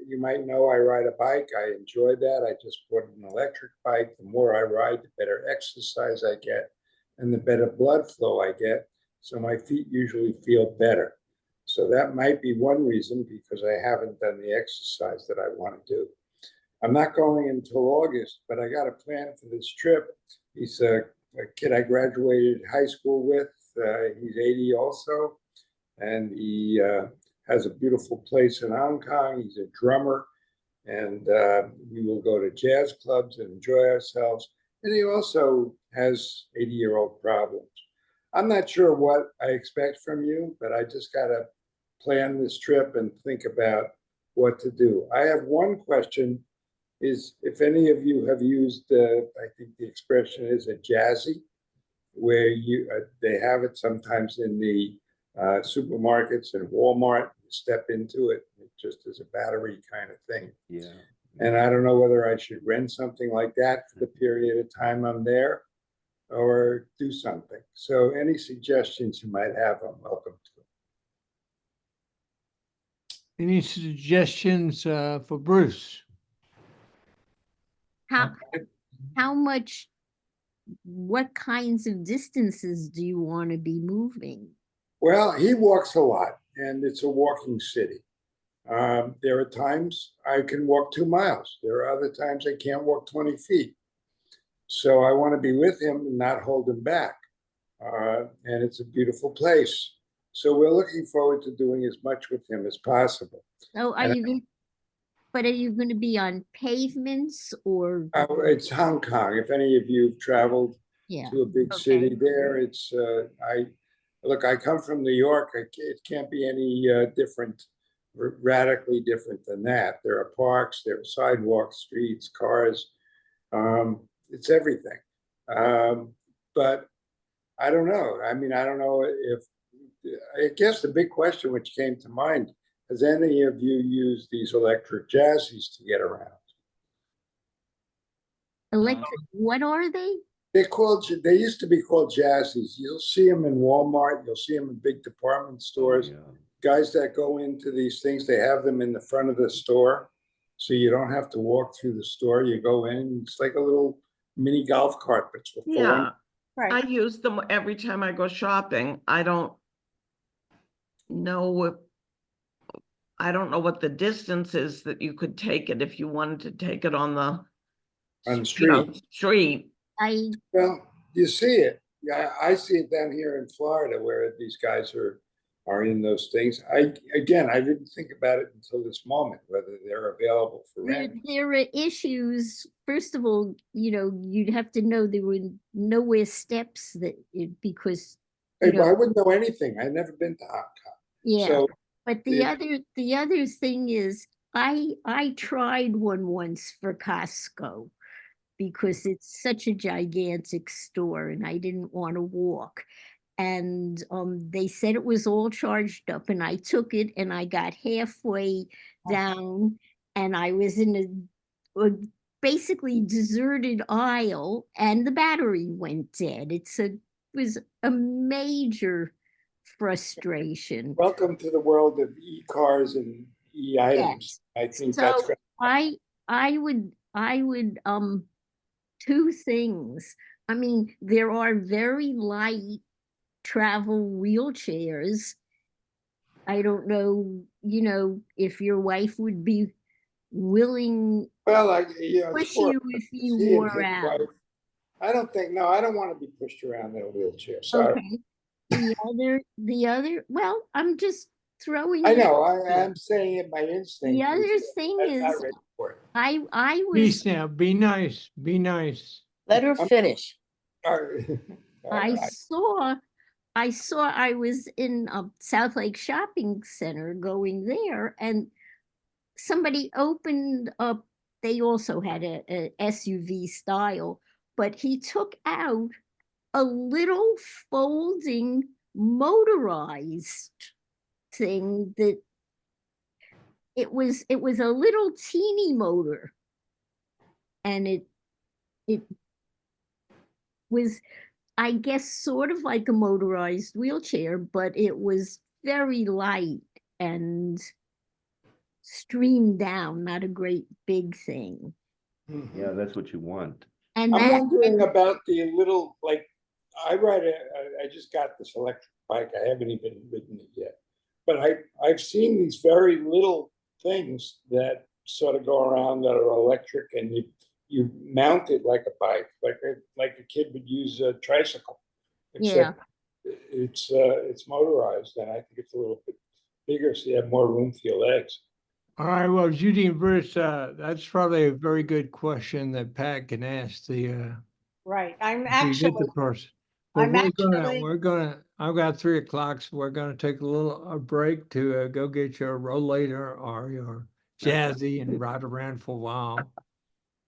You might know I ride a bike. I enjoy that. I just bought an electric bike. The more I ride, the better exercise I get and the better blood flow I get. So my feet usually feel better. So that might be one reason, because I haven't done the exercise that I want to do. I'm not going until August, but I got a plan for this trip. He's a kid I graduated high school with. He's 80 also, and he has a beautiful place in Hong Kong. He's a drummer, and we will go to jazz clubs and enjoy ourselves. And he also has 80-year-old problems. I'm not sure what I expect from you, but I just got to plan this trip and think about what to do. I have one question, is if any of you have used, I think the expression is a jazzy, where they have it sometimes in the supermarkets and Walmart. You step into it, it just is a battery kind of thing. Yeah. And I don't know whether I should rent something like that for the period of time I'm there or do something. So any suggestions you might have, I'm welcome to. Any suggestions for Bruce? How much, what kinds of distances do you want to be moving? Well, he walks a lot, and it's a walking city. There are times I can walk 2 miles. There are other times I can't walk 20 feet. So I want to be with him and not hold him back. And it's a beautiful place. So we're looking forward to doing as much with him as possible. Oh, are you going to be on pavements or? It's Hong Kong. If any of you have traveled to a big city there, it's, I come from New York. It can't be any different, radically different than that. There are parks, there are sidewalks, streets, cars. It's everything. But I don't know. I mean, I don't know if, I guess the big question which came to mind, has any of you used these electric jazzies to get around? Electric, what are they? They used to be called jazzies. You'll see them in Walmart. You'll see them in big department stores. Yeah. Guys that go into these things, they have them in the front of the store. So you don't have to walk through the store. You go in, it's like a little mini golf cart, but for Yeah, Right. I use them every time I go shopping. I don't know what the distance is that you could take it if you wanted to take it on the On the street. street. Well, you see it. Yeah, I see it down here in Florida where these guys are in those things. I didn't think about it until this moment, whether they're available for rent. There are issues. First of all, you'd have to know there were nowhere steps because, Hey, but I wouldn't know anything. I've never been to Hong Kong. yeah. So But the other thing is, I tried one once for Costco because it's such a gigantic store and I didn't want to walk. And they said it was all charged up, and I took it and I got halfway down and I was in a basically deserted aisle and the battery went dead. It was a major frustration. welcome to the world of e-cars and e-items. I think that's So I would two things. I mean, there are very light travel wheelchairs. I don't know, if your wife would be willing well, push sure. you if you He and wore his out. wife. I don't want to be pushed around in a wheelchair. Sorry. Okay. The other, well, I'm just throwing. I it know. out there. I'm saying it. My instinct. The other is thing I'm not is, ready for it. I Peace was, now. Be nice. Be nice. Let her finish. All right. All I right. saw, I was in a South Lake Shopping Center going there, and somebody opened up, they also had a SUV style, but he took out a little folding motorized thing that it was a little teeny motor, and it was, I guess, sort of like a motorized wheelchair, but it was very light and streamed down, not a great big thing. Yeah, that's what you want. And I'm that, wondering about the little, like, I just got this electric bike. I haven't even ridden it yet. But I've seen these very little things that sort of go around that are electric, and you mount it like a bike, like a kid would use a tricycle. Except it's motorized, and I think it's a little bit bigger, so you have more room for your legs. All right. Well, Judy and Bruce, that's probably a very good question that Pat can ask the Right, I'm the actually, person. But I'm actually, I've got 3 o'clock, so we're gonna take a break to go get your rollator or your jazzy and ride around for a while.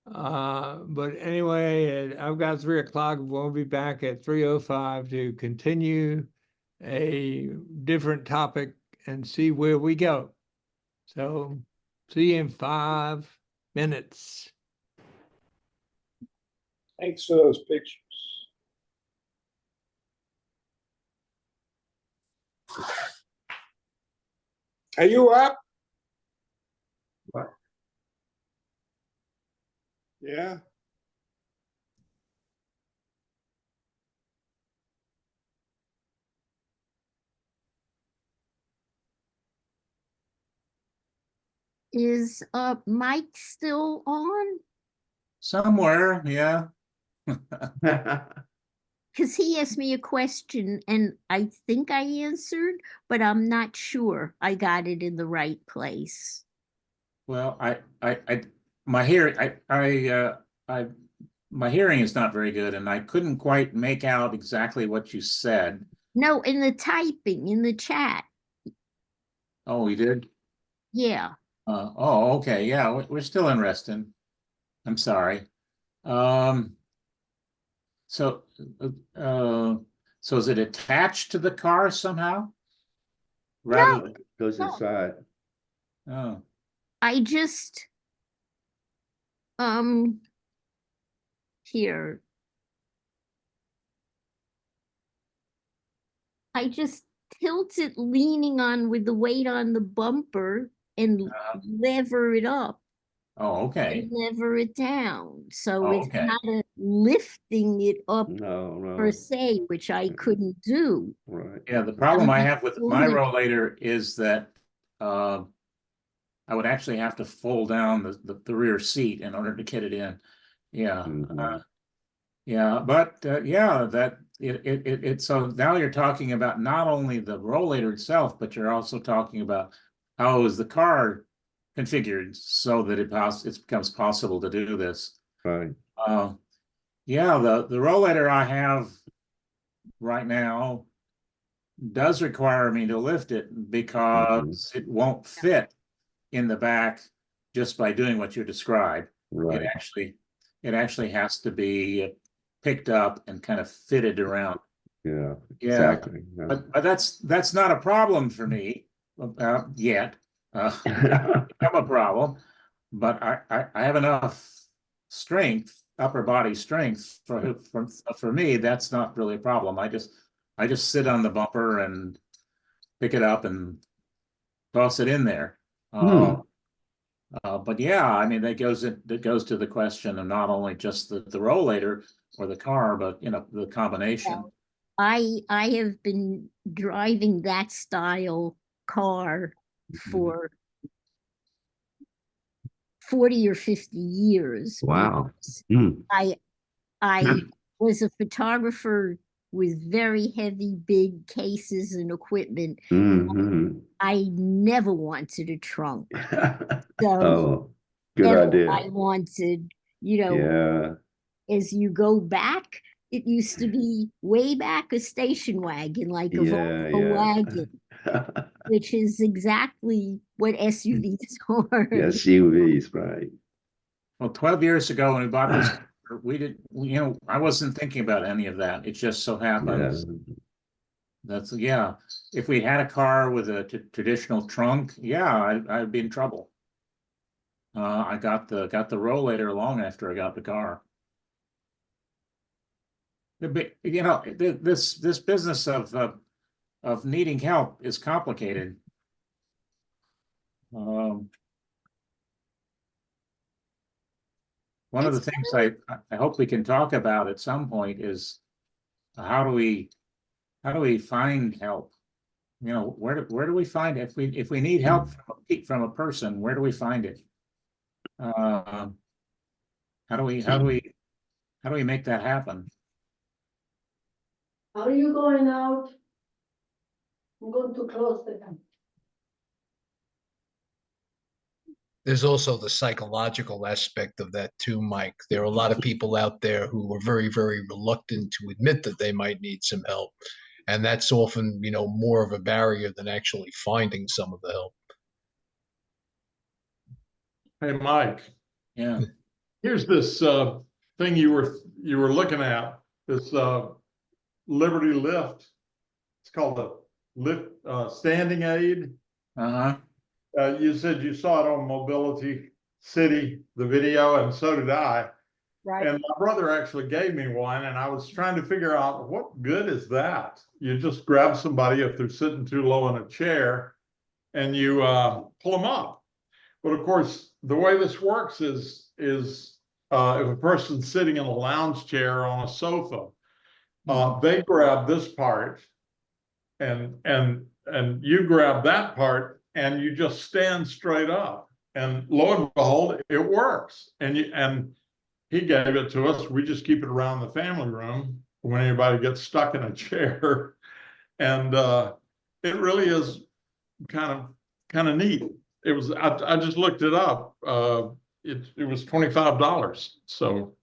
But anyway, I've got 3 o'clock. We'll be back at 3:05 to continue a different topic and see where we go. So see you in 5 minutes. Thanks for those pictures. Are you up? What? Yeah. is Mike still on? Somewhere, yeah. Because he asked me a question and I think I answered, but I'm not sure I got it in the right place. Well, my hearing, my hearing is not very good, and I couldn't quite make out exactly what you said. No, in the typing, in the chat. Oh, you did? Yeah. Oh, okay, yeah, we're still in Reston. I'm sorry. So is it attached to the car somehow? Rather, Goes No. inside. oh, I just here. I just tilt it leaning on with the weight on the bumper and lever it up oh, okay. and lever it down. So Oh, it's okay. not a lifting it up No, per se, which I couldn't do. right. Yeah, the problem I I'm have with my pulling- rollator is that I would actually have to fold down the rear seat in order to get it in. Yeah. Mhm. Yeah, but yeah, so now you're talking about not only the rollator itself, but you're also talking about how is the car configured so that it becomes possible to do this. Right. Yeah, the rollator I have right now does require me to lift it because it won't fit in the back just by doing what you described. Right. It actually has to be picked up and kind of fitted around. Yeah, Yeah, exactly. Yeah. but that's not a problem for me yet. Become a problem, but I have enough strength, upper body strength for me. That's not really a problem. I just sit on the bumper and pick it up and toss it in there. But yeah, I mean, that goes to the question of not only just the rollator or the car, but you know, the combination. I have been driving that style car for 40 or 50 years. Wow. I was a photographer with very heavy, big cases and equipment. I never wanted a trunk. So Oh, good idea. I wanted, you know, as you go back, it used to be way back a station wagon, like a Volvo wagon, which is exactly what SUVs are. SUVs, right. Well, 12 years ago when we bought this, I wasn't thinking about any of that. It just so happens if we had a car with a traditional trunk, I'd be in trouble. I got the rollator long after I got the car. You know, this business of needing help is complicated. One of the things I hope we can talk about at some point is how do we find help? You know, where do we find it? If we need help from a person, where do we find it? How do we make that happen? Are you going out? I'm going to close the camera. There's also the psychological aspect of that too, Mike. There are a lot of people out there who are very, very reluctant to admit that they might need some help. And that's often, you know, more of a barrier than actually finding some of the help. Hey, Mike. Yeah. Here's this thing you were looking at, this Liberty Lift. It's called the lift standing aid. You said you saw it on Mobility City, the video, and so did I. Right. And my brother actually gave me one, and I was trying to figure out what good is that? You just grab somebody if they're sitting too low in a chair, and you pull them up. But of course, the way this works is if a person's sitting in a lounge chair on a sofa, they grab this part, and you grab that part, and you just stand straight up. And lo and behold, it works. And he gave it to us. We just keep it around the family room when anybody gets stuck in a chair. And it really is kind of neat. It was, I just looked it up. It was $25. So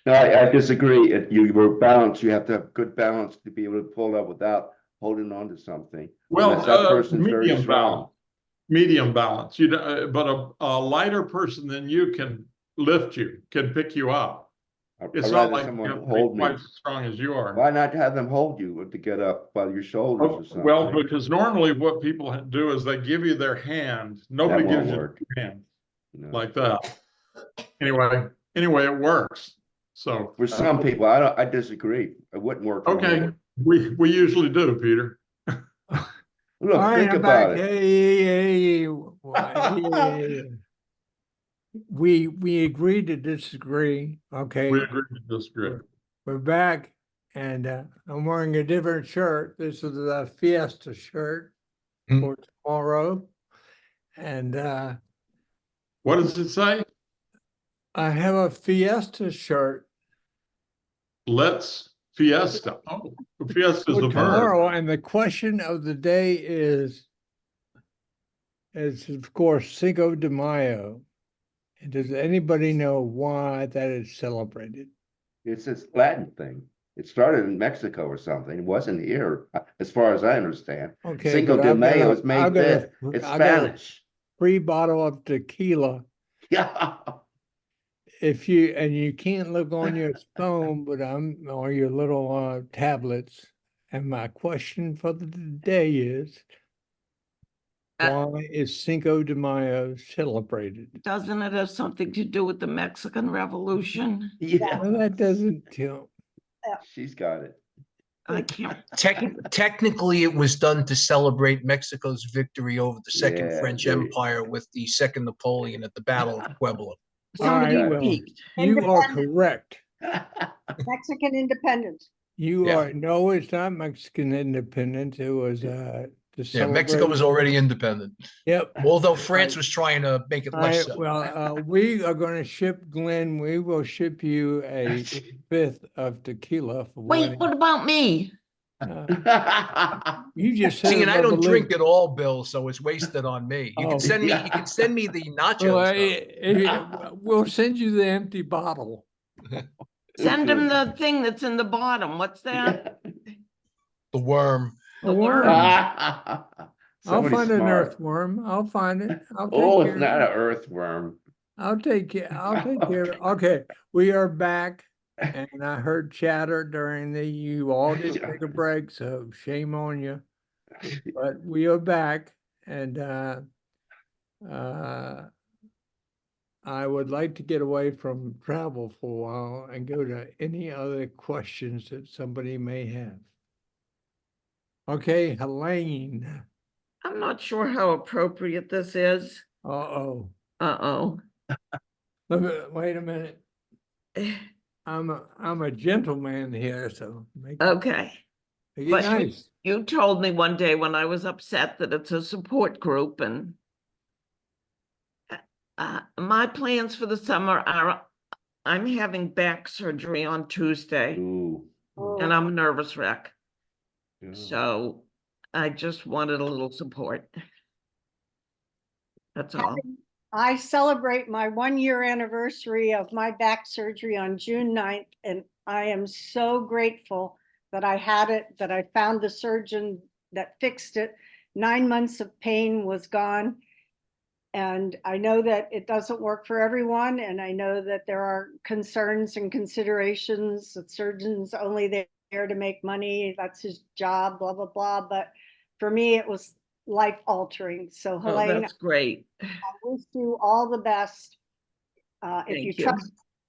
No, I disagree. You were balanced. You have to have good balance to be able to pull up without holding on to something. Well, unless that person's very medium strong. balance. Medium balance. But a lighter person than you can lift you, can pick you up. It's I'd not rather like someone you have to hold be me. quite as strong as you are. Why not have them hold you to get up by your shoulders or something? Well, because normally what people do is they give you their hand. Nobody That won't gives you work. their hand No. like that. Anyway, it works. So For some people, I disagree. It wouldn't work for okay, me. we usually do, Peter. Look, All right, think I'm about back. it. Hey. We agreed to disagree. Okay. We agree to disagree. We're back, and I'm wearing a different shirt. This is a Fiesta shirt for tomorrow. And what does it say? I have a Fiesta shirt. let's fiesta. Oh, fiesta's For a verb. tomorrow, and the question of the day is of course Cinco de Mayo. And does anybody know why that is celebrated? It's this Latin thing. It started in Mexico or something. It wasn't here, as far as I understand. Okay, Cinco but de I've got Mayo a- is May I've got a- 5th. It's I got a- Spanish. Free bottle of tequila. Yeah. If you, and you can't look on your phone, but or your little tablets. And my question for the day is, why is Cinco de Mayo celebrated? Doesn't it have something to do with the Mexican Revolution? Yeah, Well, that doesn't tell. she's got it. I can't. Technically, it was done to celebrate Mexico's victory over the Second Yeah, French they- Empire with the Second Napoleon at the Battle of Puebla. Somebody All right, well, peeked. You are Independent. correct. Mexican independence. You Yeah. are, no, it's not Mexican independence. It was to Yeah, Mexico was celebrate- already independent, Yep. although France was trying to make it All less right, so. well, we are gonna ship, Glenn, we will ship you a 5th of tequila for Wait, winning. what about me? You just said. See, and I don't drink it. it all, Bill, so it's wasted on me. You Oh. can send me, you can send me the nachos. though. We'll send you the empty bottle. Send him the thing that's in the bottom. What's that? The worm. A worm. I'll Somebody's find an smart. earthworm. I'll find it. I'll Oh, take it's care not of an it. earthworm. I'll take care of it. Okay, we are back. And I heard chatter during you all did take a break, so shame on you. But we are back and I would like to get away from travel for a while and go to any other questions that somebody may have. Okay, Helene. I'm not sure how appropriate this is. Uh-oh. Uh-oh. Wait a minute. I'm a gentleman here, so make Okay. make it But nice. you told me one day when I was upset that it's a support group and my plans for the summer are, I'm having back surgery on Tuesday Ooh. and I'm a nervous wreck. Yeah. So I just wanted a little support. That's all. I celebrate my 1-year anniversary of my back surgery on June 9th, and I am so grateful that I had it, that I found the surgeon that fixed it. 9 months of pain was gone. And I know that it doesn't work for everyone, and I know that there are concerns and considerations that surgeons only there to make money. That's his job, blah, blah, blah. But for me, it was life altering. So Oh, Helene, that's great. I wish you all the best. Thank you.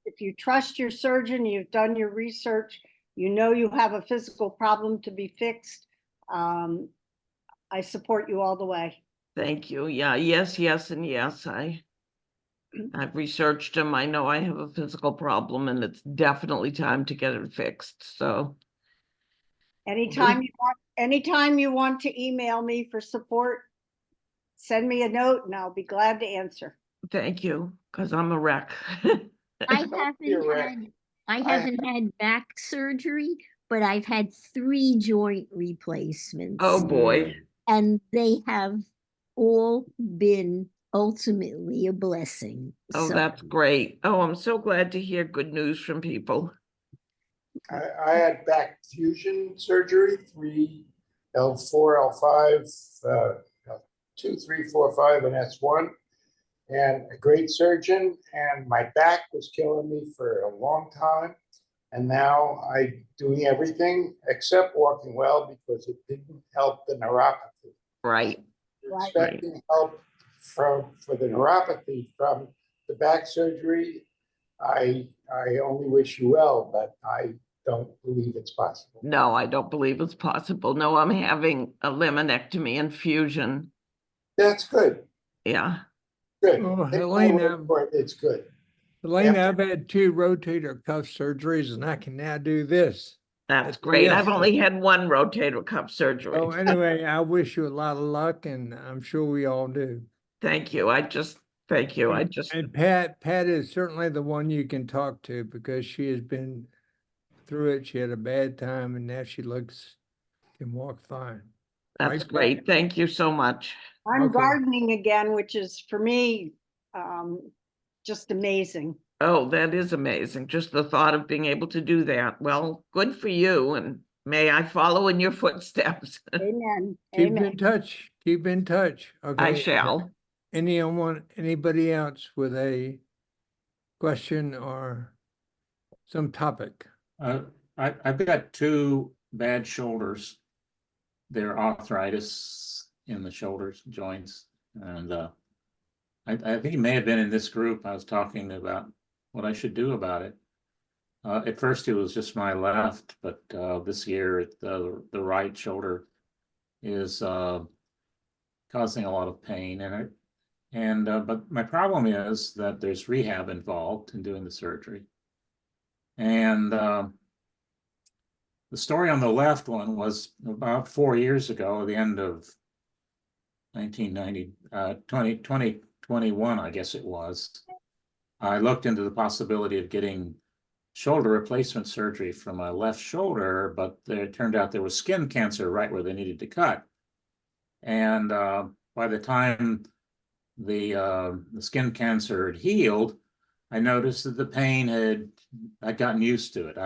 If you trust your surgeon, you've done your research, you know you have a physical problem to be fixed. I support you all the way. Thank you. Yeah, yes, yes, and yes. I've researched them. I know I have a physical problem and it's definitely time to get it fixed. So Anytime you want to email me for support, send me a note and I'll be glad to answer. thank you, because I'm a wreck. I haven't had back surgery, but I've had 3 joint replacements. Oh, boy. And they have all been ultimately a blessing. Oh, So that's great. Oh, I'm so glad to hear good news from people. I had back fusion surgery, 3 L4, L5, 2, 3, 4, 5, and S1, and a great surgeon. And my back was killing me for a long time. And now I'm doing everything except walking well because it didn't help the neuropathy. Right. Expecting help for the neuropathy from the back surgery. I only wish you well, but I don't believe it's possible. No, I don't believe it's possible. No, I'm having a laminectomy infusion. That's good. Yeah. Good. Oh, Take my Helene, word for it, it's good. Elaine, Yeah. I've had 2 rotator cuff surgeries and I can now do this. That's great. I've yes. only had 1 rotator cuff surgery. So anyway, I wish you a lot of luck and I'm sure we all do. Thank you. Thank you. And Pat is certainly the one you can talk to because she has been through it. She had a bad time and now she can walk fine. That's Right, Pat? great. Thank you so much. I'm Okay. gardening again, which is for me, just amazing. Oh, that is amazing. Just the thought of being able to do that. Well, good for you, and may I follow in your footsteps. Amen. Keep Amen. in touch. Keep in touch. Okay. I shall. Anybody else with a question or some topic? I've got two bad shoulders. They're arthritis in the shoulders joints, and I think it may have been in this group I was talking about what I should do about it. At first it was just my left, but this year the right shoulder is causing a lot of pain, but my problem is that there's rehab involved in doing the surgery. And the story on the left one was about 4 years ago, the end of 2021, I guess it was. I looked into the possibility of getting shoulder replacement surgery for my left shoulder, but it turned out there was skin cancer right where they needed to cut. And by the time the skin cancer had healed, I noticed that the pain I'd gotten used to it.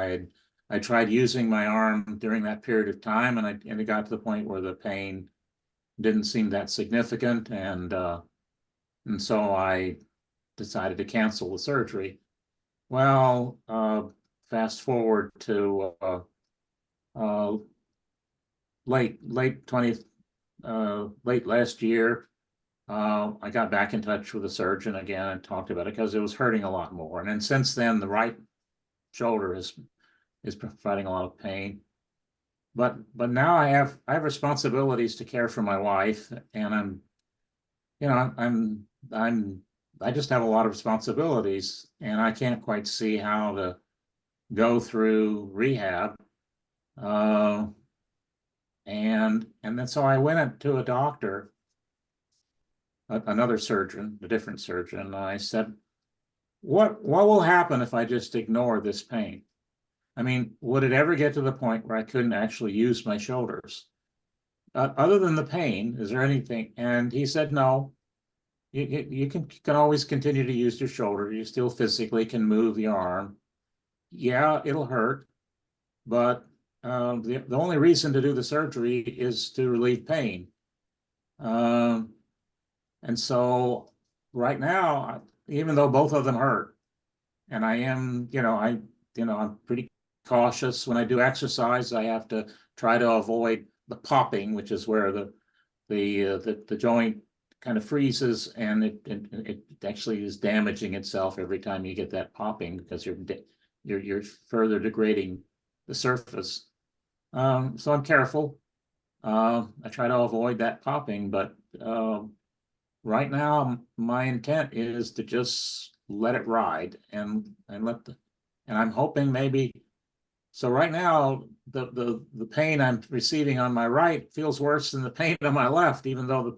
I tried using my arm during that period of time, and it got to the point where the pain didn't seem that significant, and so I decided to cancel the surgery. Well, fast forward to late last year, I got back in touch with the surgeon again and talked about it because it was hurting a lot more. And then since then, the right shoulder is providing a lot of pain. But now I have responsibilities to care for my wife, and I just have a lot of responsibilities, and I can't quite see how to go through rehab. And then so I went to a doctor, another surgeon, a different surgeon, and I said, what will happen if I just ignore this pain? I mean, would it ever get to the point where I couldn't actually use my shoulders? Other than the pain, is there anything? And he said, no, you can always continue to use your shoulder. You still physically can move the arm. Yeah, it'll hurt, but the only reason to do the surgery is to relieve pain. And so right now, even though both of them hurt, and I am, I'm pretty cautious when I do exercise. I have to try to avoid the popping, which is where the joint kind of freezes, and it actually is damaging itself every time you get that popping, because you're further degrading the surface. So I'm careful. I try to avoid that popping, but right now my intent is to just let it ride and I'm hoping maybe. So right now, the pain I'm receiving on my right feels worse than the pain on my left, even though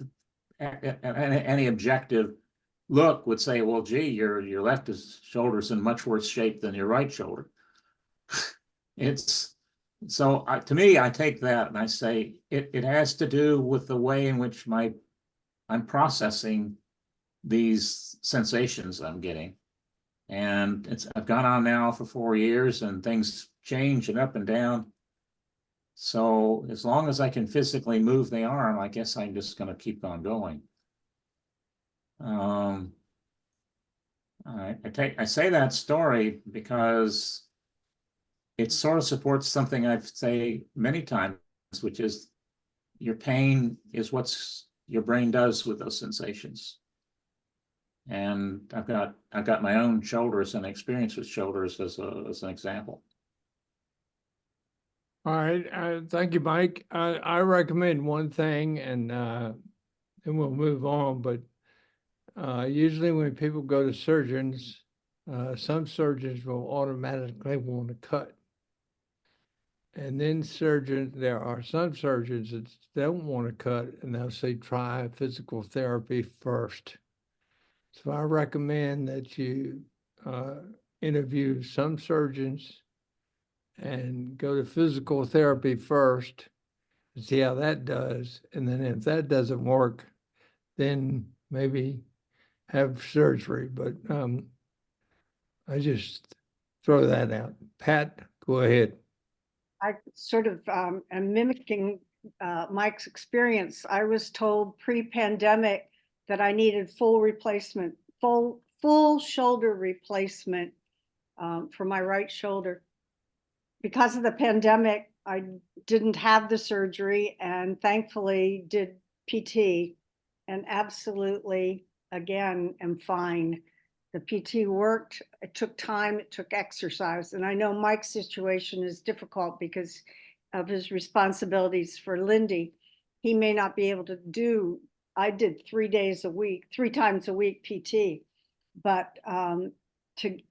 any objective look would say, well, gee, your left shoulder's in much worse shape than your right shoulder. So to me, I take that and I say it has to do with the way in which I'm processing these sensations I'm getting. And I've gone on now for 4 years, and things change and up and down. So as long as I can physically move the arm, I guess I'm just going to keep on going. I say that story because it sort of supports something I've say many times, which is your pain is what your brain does with those sensations. And I've got my own shoulders and experience with shoulders as an example. All right, thank you, Mike. I recommend one thing, and then we'll move on. But usually when people go to surgeons, some surgeons will automatically want to cut. And then there are some surgeons that don't want to cut, and they'll say try physical therapy first. So I recommend that you interview some surgeons and go to physical therapy first, and see how that does. And then if that doesn't work, then maybe have surgery. But I just throw that out. Pat, go ahead. I sort of am mimicking Mike's experience. I was told pre-pandemic that I needed full replacement, full shoulder replacement for my right shoulder. Because of the pandemic, I didn't have the surgery and thankfully did PT, and absolutely, again, am fine. The PT worked. It took time, it took exercise. And I know Mike's situation is difficult because of his responsibilities for Lindy. He may not be able to do, I did 3 times a week PT. But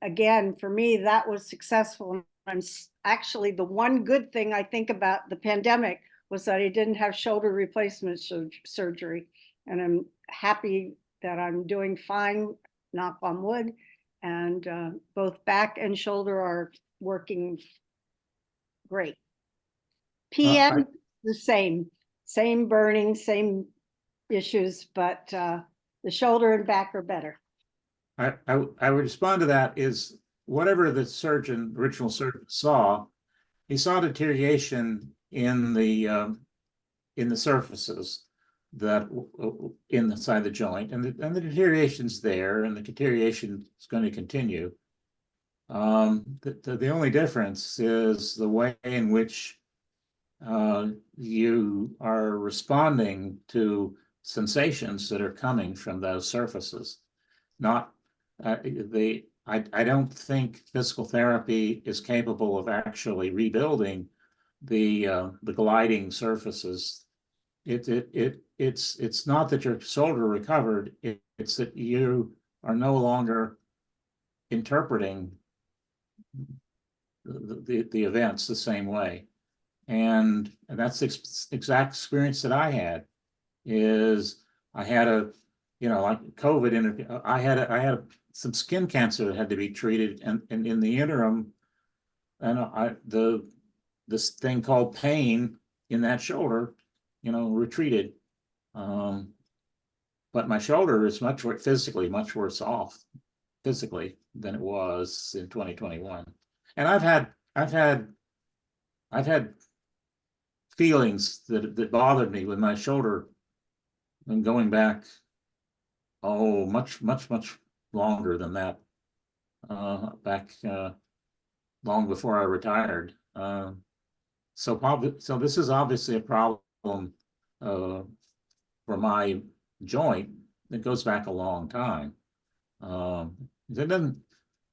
again, for me, that was successful. I'm actually, the one good thing I think about the pandemic was that I didn't have shoulder replacement surgery. And I'm happy that I'm doing fine, knock on wood, and both back and shoulder are working great. PM, the same burning, same issues, but the shoulder and back are better. I would respond to that is whatever the original surgeon saw, he saw deterioration in the surfaces that inside the joint, and the deterioration's there, and the deterioration is going to continue. The only difference is the way in which you are responding to sensations that are coming from those surfaces. Not I don't think physical therapy is capable of actually rebuilding the gliding surfaces. It's not that your shoulder recovered, it's that you are no longer interpreting the events the same way. And that's the exact experience that I had. Is I had like COVID, I had some skin cancer that had to be treated, and in the interim, and this thing called pain in that shoulder, retreated. But my shoulder is much worse off physically than it was in 2021. And I've had feelings that bothered me with my shoulder and going back, much longer than that, back long before I retired. So this is obviously a problem for my joint that goes back a long time. It doesn't.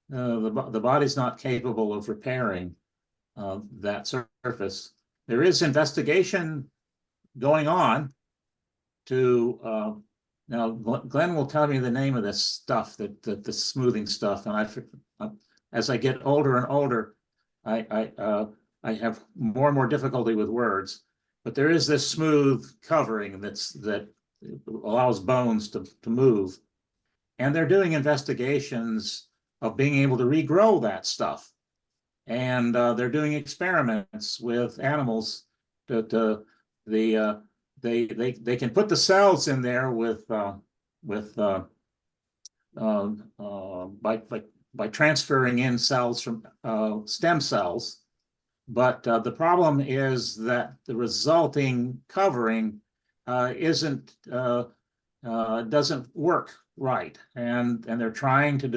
The body's not capable of repairing that surface. There is investigation going on to now. Glenn will tell me the name of this stuff, the smoothing stuff, and as I get older and older, I have more and more difficulty with words. But there is this smooth covering that allows bones to move, and they're doing investigations of being able to regrow that stuff, and they're doing experiments with animals that they can put the cells in there by transferring in cells from stem cells. But the problem is that the resulting covering doesn't work right, and they're trying to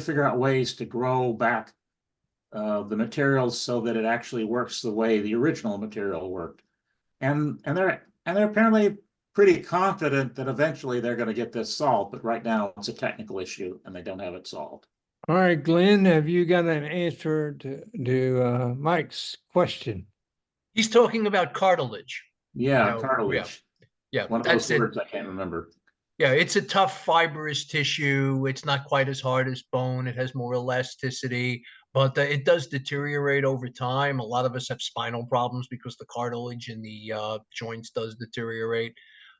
figure out ways to grow back the materials so that it actually works the way the original material worked. And they're apparently pretty confident that eventually they're going to get this solved, but right now it's a technical issue and they don't have it solved. All right, Glenn, have you got an answer to Mike's question? He's talking about cartilage. Yeah, cartilage. Yeah, one of those words I can't remember. Yeah, it's a tough fibrous tissue. It's not quite as hard as bone. It has more elasticity, but it does deteriorate over time. A lot of us have spinal problems because the cartilage in the joints does deteriorate.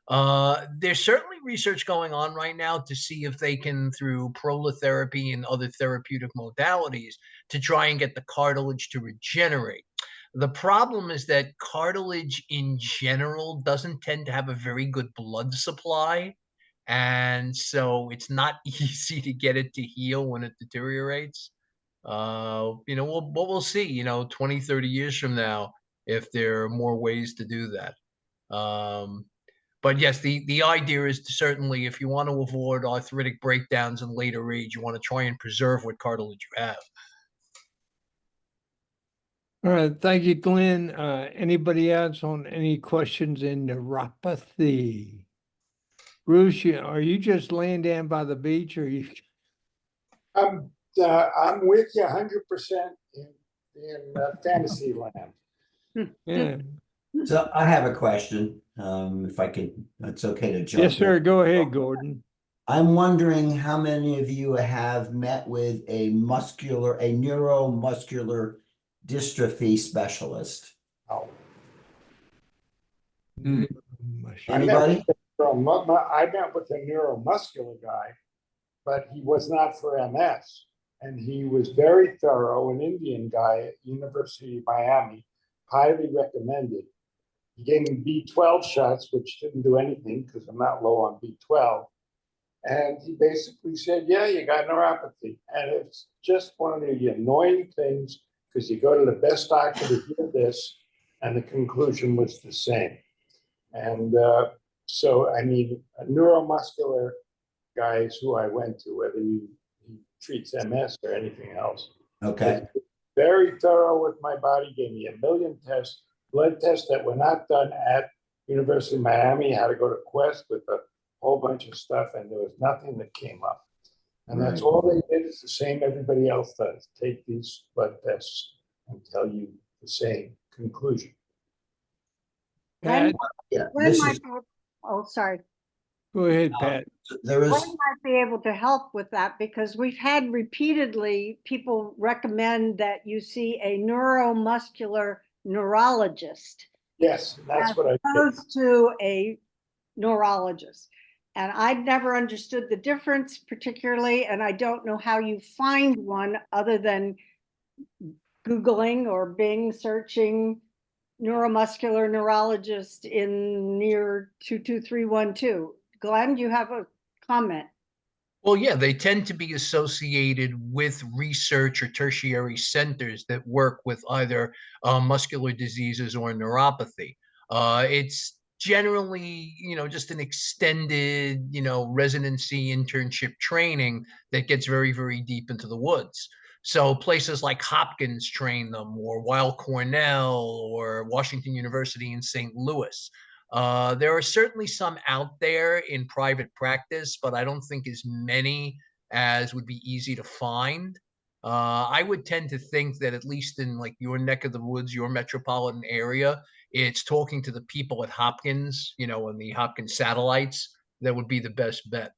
There's certainly research going on right now to see if they can, through prolotherapy and other therapeutic modalities, to try and get the cartilage to regenerate. The problem is that cartilage in general doesn't tend to have a very good blood supply. And so it's not easy to get it to heal when it deteriorates. We'll see, 20, 30 years from now, if there are more ways to do that. But yes, the idea is to certainly, if you want to avoid arthritic breakdowns in later age, you want to try and preserve what cartilage you have. All right, thank you, Glenn. Anybody else on any questions in neuropathy? Bruce, are you just laying down by the beach, or you? I'm with you 100% in fantasy land. Yeah. So I have a question, if I could, it's okay to jump. Yes, sir. in. Go ahead, Gordon. I'm wondering how many of you have met with a neuromuscular dystrophy specialist? Oh. Anybody? I met with a neuromuscular guy, but he was not for MS. And he was very thorough, an Indian guy at University of Miami, highly recommended. He gave me B12 shots, which didn't do anything because I'm not low on B12. And he basically said, yeah, you got neuropathy. And it's just one of the annoying things because you go to the best doctor to hear this, and the conclusion was the same. And so, I mean, a neuromuscular guy is who I went to, whether he treats MS or anything else. Okay. Very thorough with my body, gave me a million tests, blood tests that were not done at University of Miami. I had to go to Quest with a whole bunch of stuff, and there was nothing that came up. And that's all they did is the same everybody else does. Take these blood tests and tell you the same conclusion. Glenn, Yeah, Glenn this might is, oh, sorry. Go ahead, Pat. there is, Glenn might be able to help with that because we've had repeatedly people recommend that you see a neuromuscular neurologist Yes, that's as what I did. opposed to a neurologist. And I'd never understood the difference particularly, and I don't know how you find one other than Googling or Bing searching neuromuscular neurologist in near 22312. Glenn, do you have a comment? Well, yeah, they tend to be associated with research or tertiary centers that work with either muscular diseases or neuropathy. It's generally, just an extended, residency internship training that gets very, very deep into the woods. So places like Hopkins train them, or Weill Cornell, or Washington University in St. Louis. There are certainly some out there in private practice, but I don't think as many as would be easy to find. I would tend to think that at least in like your neck of the woods, your metropolitan area, it's talking to the people at Hopkins, and the Hopkins satellites, that would be the best bet.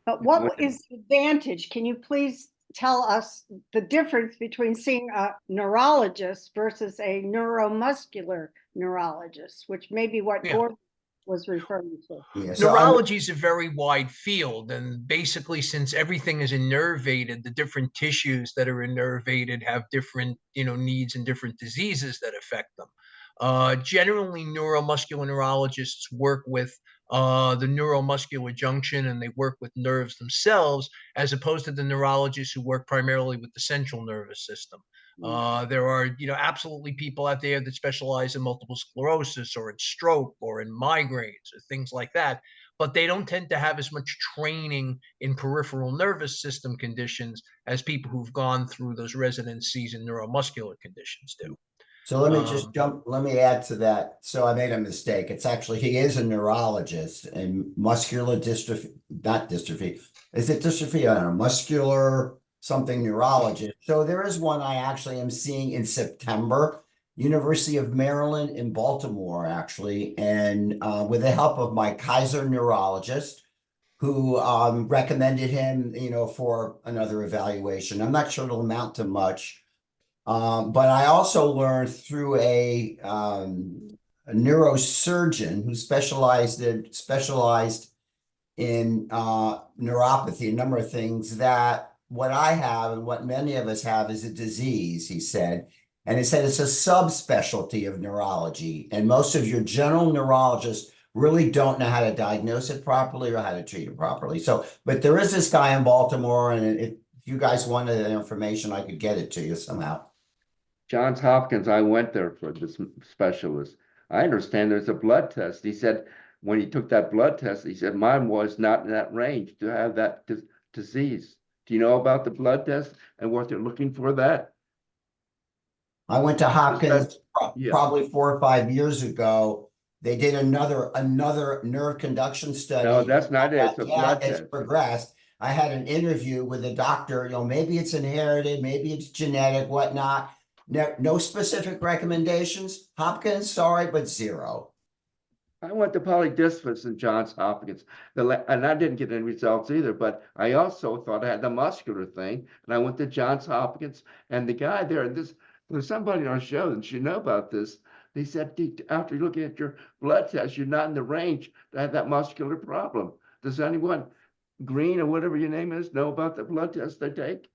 But what is the advantage? Can you please tell us the difference between seeing a neurologist versus a neuromuscular neurologist, which may be what Gordon was referring to? yeah, so Neurology is a very wide field, and basically, since everything is innervated, the different tissues that are innervated have different, needs and different diseases that affect them. Generally, neuromuscular neurologists work with the neuromuscular junction, and they work with nerves themselves, as opposed to the neurologists who work primarily with the central nervous system. There are, absolutely people out there that specialize in multiple sclerosis or in stroke or in migraines or things like that, but they don't tend to have as much training in peripheral nervous system conditions as people who've gone through those residencies in neuromuscular conditions do. So let me just let me add to that. So I made a mistake. It's actually, he is a neurologist and muscular dystrophy, not dystrophy. Is it dystrophy? I don't know, muscular something neurologist. So there is one I actually am seeing in September, University of Maryland in Baltimore, actually. And with the help of my Kaiser neurologist, who recommended him, for another evaluation. I'm not sure it'll amount to much. But I also learned through a neurosurgeon who specialized in neuropathy, a number of things, that what I have and what many of us have is a disease, he said. And he said it's a subspecialty of neurology. And most of your general neurologists really don't know how to diagnose it properly or how to treat it properly. So, but there is this guy in Baltimore, and if you guys wanted that information, I could get it to you somehow. Johns Hopkins, I went there for this specialist. I understand there's a blood test. He said when he took that blood test, he said mine was not in that range to have that disease. Do you know about the blood test and what they're looking for that? I went to Hopkins Yeah. probably 4 or 5 years ago. They did another nerve conduction study. No, that's not it. It's a blood It's test. progressed. I had an interview with a doctor, maybe it's inherited, maybe it's genetic, whatnot. No specific recommendations. Hopkins, sorry, but zero. I went to polydysphus in Johns Hopkins, and I didn't get any results either, but I also thought I had the muscular thing, and I went to Johns Hopkins, and the guy there, there's somebody on our show that should know about this. They said, after looking at your blood test, you're not in the range to have that muscular problem. Does anyone, Green or whatever your name is, know about the blood test they take?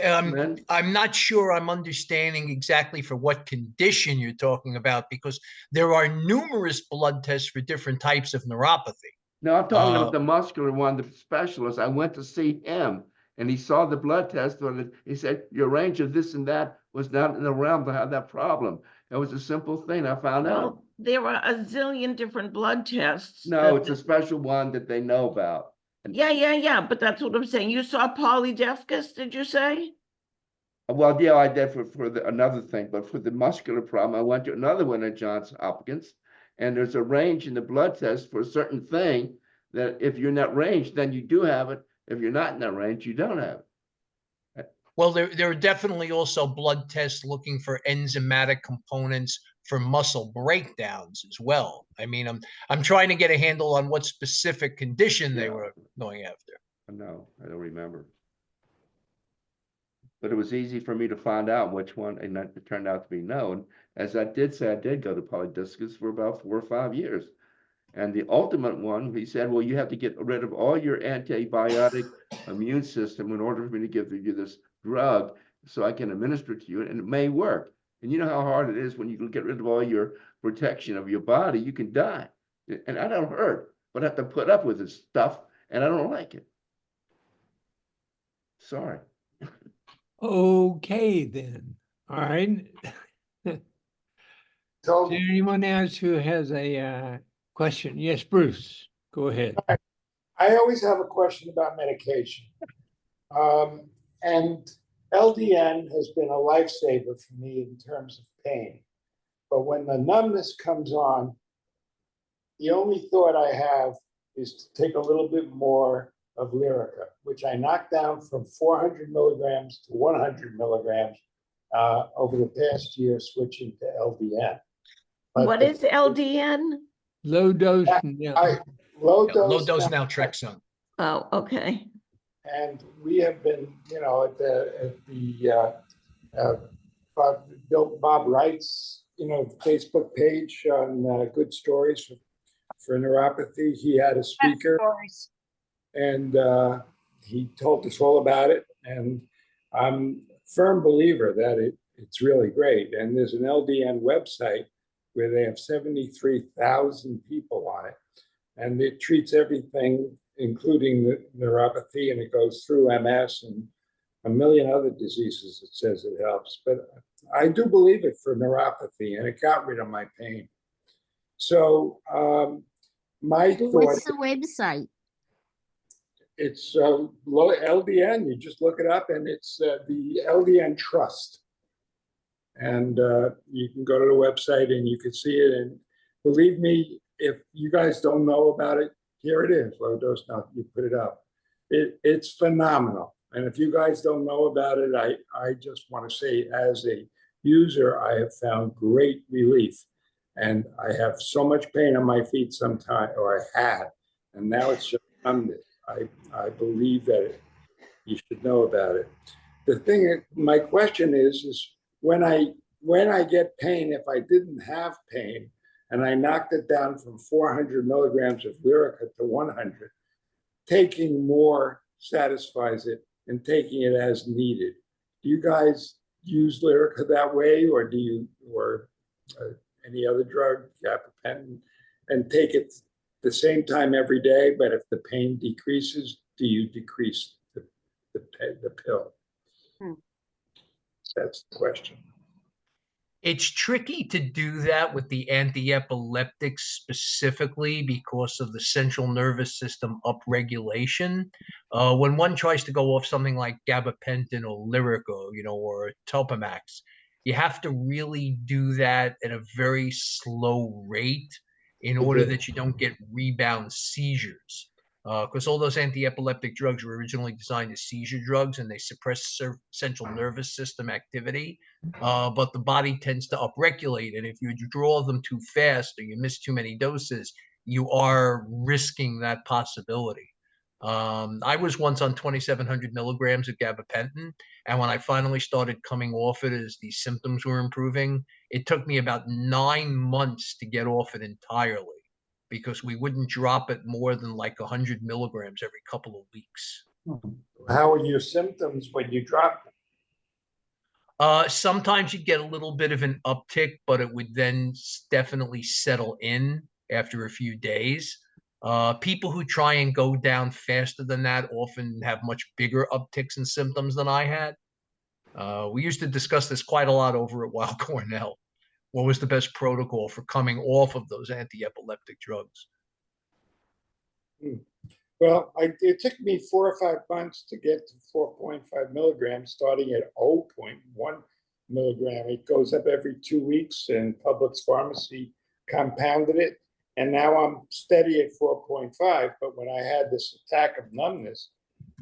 I'm not sure I'm understanding exactly for what condition you're talking about, because there are numerous blood tests for different types of neuropathy. No, I'm talking about the muscular one, the specialist. I went to see him, and he saw the blood test on it. He said, your range of this and that was not in the realm to have that problem. It was a simple thing I found out. Well, there are a zillion different blood tests. No, it's a special one that they know about. Yeah, but that's what I'm saying. You saw polydefcus, did you say? Well, yeah, I did for another thing, but for the muscular problem, I went to another one at Johns Hopkins, and there's a range in the blood test for a certain thing that if you're in that range, then you do have it. If you're not in that range, you don't have it. Well, there are definitely also blood tests looking for enzymatic components for muscle breakdowns as well. I mean, I'm trying to get a handle on what specific condition they were going after. No, I don't remember. But it was easy for me to find out which one, and it turned out to be no. And as I did say, I did go to polydiscus for about 4 or 5 years. And the ultimate one, he said, well, you have to get rid of all your antibiotic immune system in order for me to give you this drug so I can administer it to you, and it may work. And you know how hard it is when you can get rid of all your protection of your body, you can die. And I don't hurt, but I have to put up with this stuff, and I don't like it. Sorry. Okay, then. All right. So Is there anyone else who has a question? Yes, Bruce, go ahead. I always have a question about medication. And LDN has been a lifesaver for me in terms of pain. But when the numbness comes on, the only thought I have is to take a little bit more of Lyrica, which I knocked down from 400 milligrams to 100 milligrams over the past year, switching to LDN. But What is LDN? Low dose. low Low dose dose naltrexone. Oh, okay. And we have been, at the Bob Wright's, Facebook page on Good Stories for Neuropathy. He had a speaker, and he told us all about it. And I'm a firm believer that it's really great. And there's an LDN website where they have 73,000 people on it, and it treats everything, including the neuropathy, and it goes through MS and a million other diseases. It says it helps, but I do believe it for neuropathy, and it got rid of my pain. So my thought, What's the website? it's LDN. You just look it up, and it's the LDN Trust. And you can go to the website and you can see it. And believe me, if you guys don't know about it, here it is, low dose. Now you put it up. It's phenomenal. And if you guys don't know about it, I just want to say, as a user, I have found great relief. And I have so much pain on my feet sometimes, or I had, and now it's just numbness. I believe that you should know about it. The thing, my question is when I when I get pain, if I didn't have pain and I knocked it down from 400 milligrams of Lyrica to 100, taking more satisfies it and taking it as needed. Do you guys use Lyrica that way, or do you, or any other drug, gabapentin, and take it the same time every day, but if the pain decreases, do you decrease the pill? That's the question. It's tricky to do that with the anti-epileptics specifically because of the central nervous system upregulation. When one tries to go off something like gabapentin or Lyrica, or Topamax, you have to really do that at a very slow rate in order that you don't get rebound seizures. Because all those anti-epileptic drugs were originally designed as seizure drugs and they suppress central nervous system activity. But the body tends to upregulate, and if you draw them too fast or you miss too many doses, you are risking that possibility. I was once on 2,700 milligrams of gabapentin, and when I finally started coming off it as the symptoms were improving, it took me about 9 months to get off it entirely because we wouldn't drop it more than like 100 milligrams every couple of weeks. How are your symptoms when you drop them? Sometimes you get a little bit of an uptick, but it would then definitely settle in after a few days. People who try and go down faster than that often have much bigger upticks in symptoms than I had. We used to discuss this quite a lot over at Weill Cornell. What was the best protocol for coming off of those anti-epileptic drugs? Well, it took me 4 or 5 months to get to 4.5 milligrams, starting at 0.1 milligram. It goes up every 2 weeks, and Publix Pharmacy compounded it. And now I'm steady at 4.5. But when I had this attack of numbness,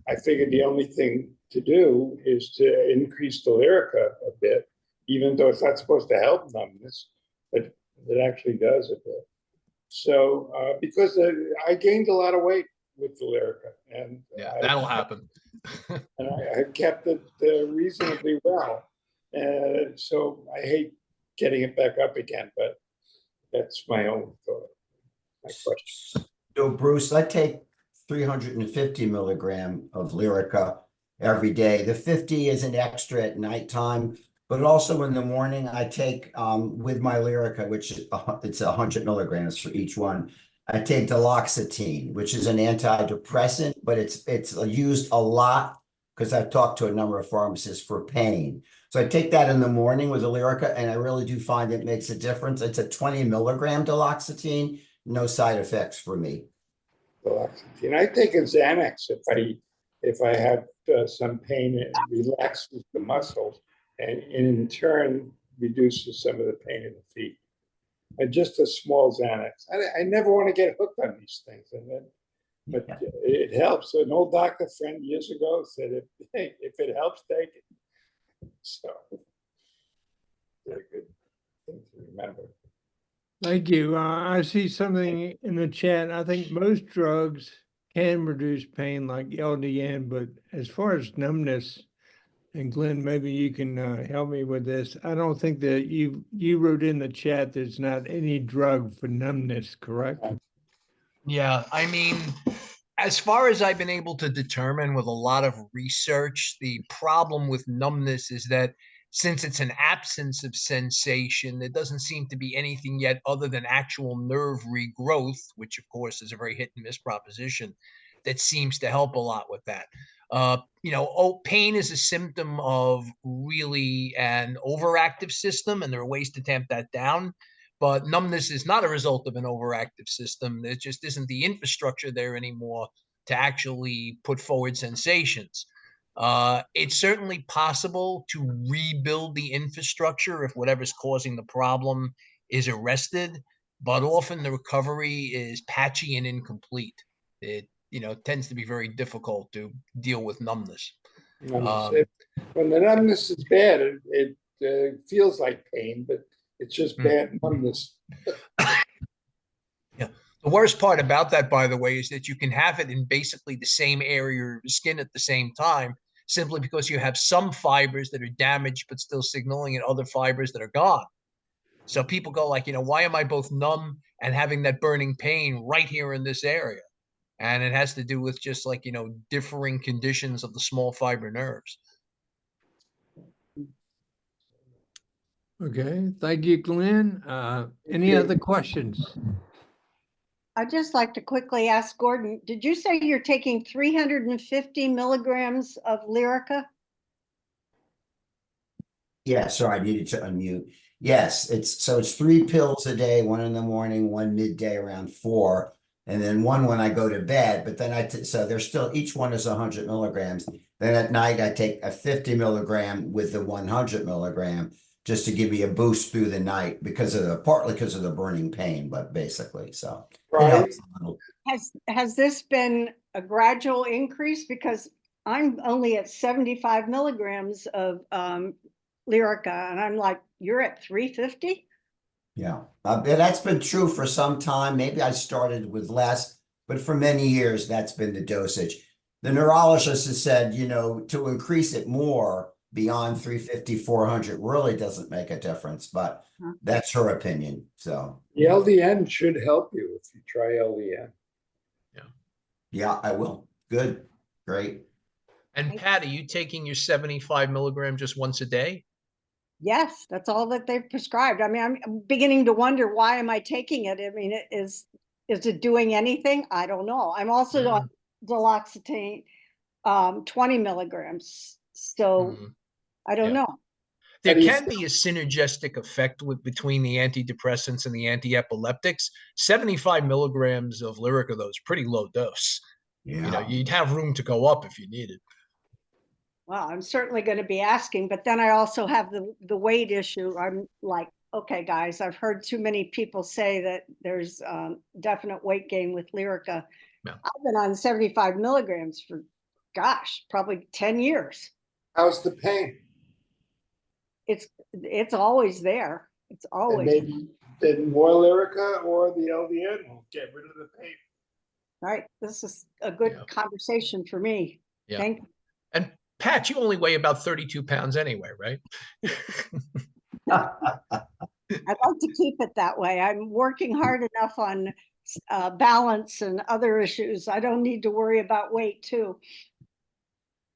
I figured the only thing to do is to increase the Lyrica a bit, even though it's not supposed to help numbness, but it actually does a bit. So because I gained a lot of weight with the Lyrica, and that'll happen. And I kept it reasonably well. So I hate getting it back up again, but that's my own thought. My question. So Bruce, I take 350 milligram of Lyrica every day. The 50 is an extra at nighttime, but also in the morning I take with my Lyrica, which is it's 100 milligrams for each one. I take duloxetine, which is an antidepressant, but it's used a lot because I've talked to a number of pharmacists for pain. So I take that in the morning with the Lyrica, and I really do find it makes a difference. It's a 20 milligram duloxetine, no side effects for me. Duloxetine. I take a Xanax if I have some pain. It relaxes the muscles, and in turn reduces some of the pain in the feet. And just a small Xanax. I never want to get hooked on these things, but it helps. An old doctor friend years ago said, if it helps, take it. So, very good thing to remember. Thank you. I see something in the chat. I think most drugs can reduce pain like LDN, but as far as numbness, and Glenn, maybe you can help me with this. I don't think that you wrote in the chat there's not any drug for numbness, correct? Yeah, I mean, as far as I've been able to determine with a lot of research, the problem with numbness is that since it's an absence of sensation, there doesn't seem to be anything yet other than actual nerve regrowth, which of course is a very hit and miss proposition, that seems to help a lot with that. Pain is a symptom of really an overactive system, and there are ways to tamp that down. But numbness is not a result of an overactive system. There just isn't the infrastructure there anymore to actually put forward sensations. It's certainly possible to rebuild the infrastructure if whatever's causing the problem is arrested, but often the recovery is patchy and incomplete. It tends to be very difficult to deal with numbness. When the numbness is bad, it feels like pain, but it's just bad numbness. Yeah. The worst part about that, by the way, is that you can have it in basically the same area of the skin at the same time. simply because you have some fibers that are damaged but still signaling and other fibers that are gone. So people go like, why am I both numb and having that burning pain right here in this area? And it has to do with just like, differing conditions of the small fiber nerves. Okay, thank you, Glenn. Any other questions? I'd just like to quickly ask Gordon, did you say you're taking 350 milligrams of Lyrica? Yeah, sorry, I needed to unmute. Yes, it's 3 pills a day, one in the morning, one midday around 4, and then one when I go to bed. But then so there's still, each one is 100 milligrams. Then at night I take a 50 milligram with the 100 milligram just to give me a boost through the night partly because of the burning pain, but basically, so. Right. Has this been a gradual increase? Because I'm only at 75 milligrams of Lyrica, and I'm like, you're at 350? Yeah, that's been true for some time. Maybe I started with less, but for many years, that's been the dosage. The neurologist has said, to increase it more beyond 350, 400 really doesn't make a difference, but that's her opinion. So The LDN should help you if you try LDN. yeah, I will. Good, great. And Pat, are you taking your 75 milligram just once a day? Yes, that's all that they've prescribed. I mean, I'm beginning to wonder, why am I taking it? I mean, is it doing anything? I don't know. I'm also on duloxetine, 20 milligrams. So I don't know. There can be a synergistic effect between the antidepressants and the anti-epileptics. 75 milligrams of Lyrica, though, is pretty low dose. Yeah. You'd have room to go up if you needed. Well, I'm certainly going to be asking, but then I also have the weight issue. I'm like, okay, guys, I've heard too many people say that there's definite weight gain with Lyrica. Yeah. I've been on 75 milligrams for, gosh, probably 10 years. How's the pain? It's always there. It's And always. maybe then more Lyrica or the LDN will get rid of the pain. Right. This is a good conversation for me. Yeah. Thank you. And Pat, you only weigh about 32 pounds anyway, right? I'd like to keep it that way. I'm working hard enough on balance and other issues. I don't need to worry about weight too.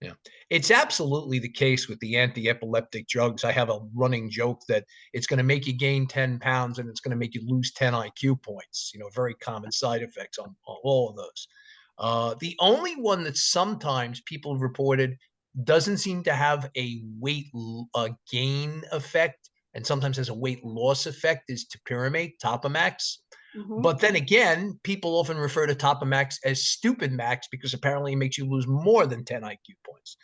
Yeah, it's absolutely the case with the anti-epileptic drugs. I have a running joke that it's going to make you gain 10 pounds and it's going to make you lose 10 IQ points. Very common side effects on all of those. The only one that sometimes people have reported doesn't seem to have a weight gain effect and sometimes has a weight loss effect is topiramate, Topamax. But then again, people often refer to Topamax as stupid max because apparently it makes you lose more than 10 IQ points.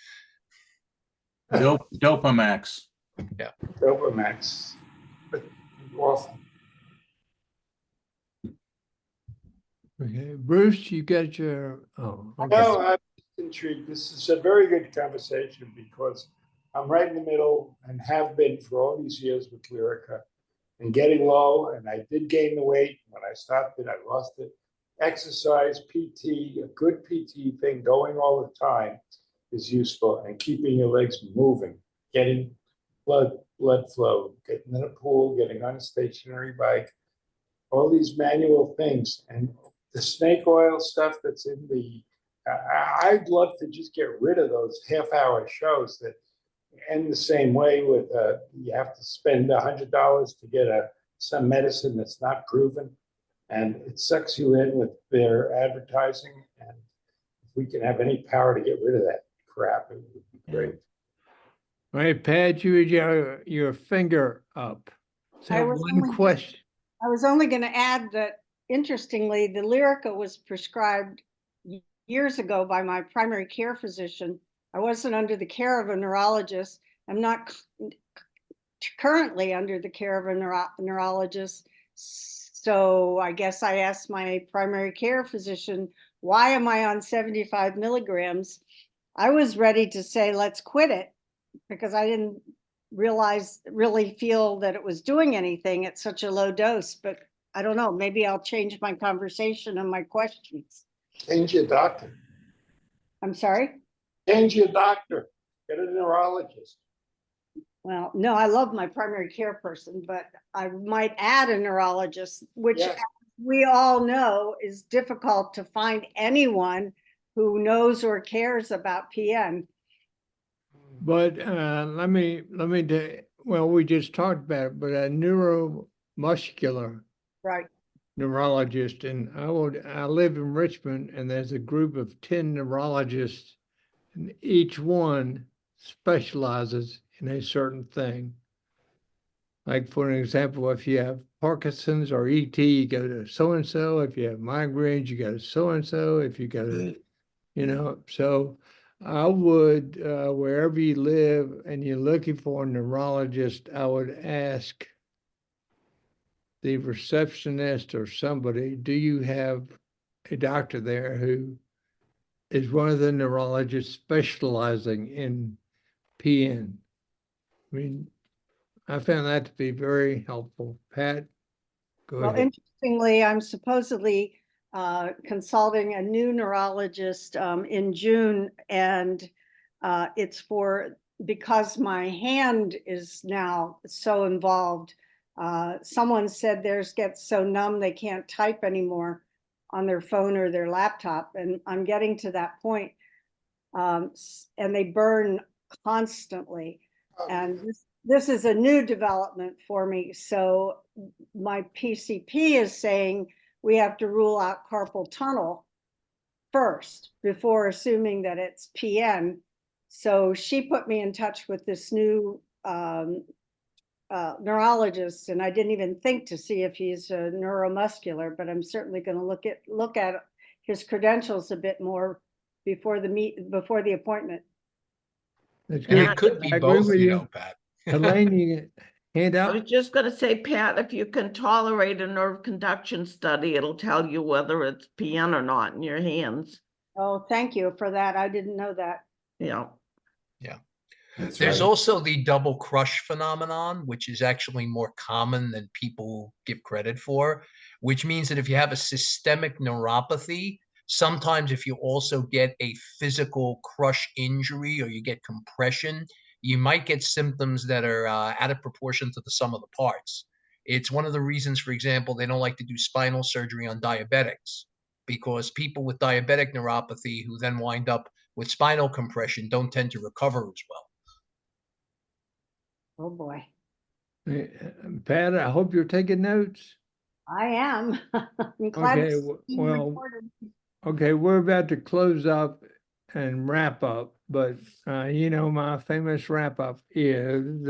Dopamax. Yeah. Dopamax. But awesome. Okay, Bruce, you got your, okay. No, I'm intrigued. This is a very good conversation because I'm right in the middle and have been for all these years with Lyrica and getting low. And I did gain the weight. When I stopped it, I lost it. Exercise, PT, a good PT thing going all the time is useful, and keeping your legs moving, getting blood flow, getting in a pool, getting on a stationary bike, all these manual things. And the snake oil stuff that's in the, I'd love to just get rid of those half-hour shows that end the same way with, you have to spend $100 to get some medicine that's not proven, and it sucks you in with their advertising. And if we can have any power to get rid of that crap, it would be great. All right, Pat, you had your finger up. So one question. I was only going to add that, interestingly, the Lyrica was prescribed years ago by my primary care physician. I wasn't under the care of a neurologist. I'm not currently under the care of a neurologist. So I guess I asked my primary care physician, why am I on 75 milligrams? I was ready to say, let's quit it, because I didn't really feel that it was doing anything at such a low dose. But I don't know, maybe I'll change my conversation and my questions. Change your doctor. I'm sorry? Change your doctor. Get a neurologist. Well, no, I love my primary care person, but I might add a neurologist, which Yes. we all know is difficult to find anyone who knows or cares about PN. But well, we just talked about it, but a neuromuscular Right. neurologist, and I live in Richmond, and there's a group of 10 neurologists, and each one specializes in a certain thing. Like, for an example, if you have Parkinson's or ET, you go to so-and-so. If you have migraines, you go to so-and-so. If you go to, so I would, wherever you live and you're looking for a neurologist, I would ask the receptionist or somebody, do you have a doctor there who is one of the neurologists specializing in PN? I mean, I found that to be very helpful. Pat, go Well, ahead. interestingly, I'm supposedly consulting a new neurologist in June, and it's because my hand is now so involved. Someone said theirs gets so numb they can't type anymore on their phone or their laptop, and I'm getting to that point. And they burn constantly. And this is a new development for me. So my PCP is saying we have to rule out carpal tunnel first before assuming that it's PN. So she put me in touch with this new neurologist, and I didn't even think to see if he's a neuromuscular, but I'm certainly going to look at his credentials a bit more before the appointment. That's And good. it could be I agree both, with you you. know, Pat. Elaine, you hand I out? was just gonna say, Pat, if you can tolerate a nerve conduction study, it'll tell you whether it's PN or not in your hands. Oh, thank you for that. I didn't know that. Yeah. Yeah. That's There's right. also the double crush phenomenon, which is actually more common than people give credit for, which means that if you have a systemic neuropathy, sometimes if you also get a physical crush injury or you get compression, you might get symptoms that are out of proportion to the sum of the parts. It's one of the reasons, for example, they don't like to do spinal surgery on diabetics, because people with diabetic neuropathy who then wind up with spinal compression don't tend to recover as well. Oh, boy. Pat, I hope you're taking notes. I am. I'm glad Okay, it's being well, recorded. okay, we're about to close up and wrap up, but my famous wrap up is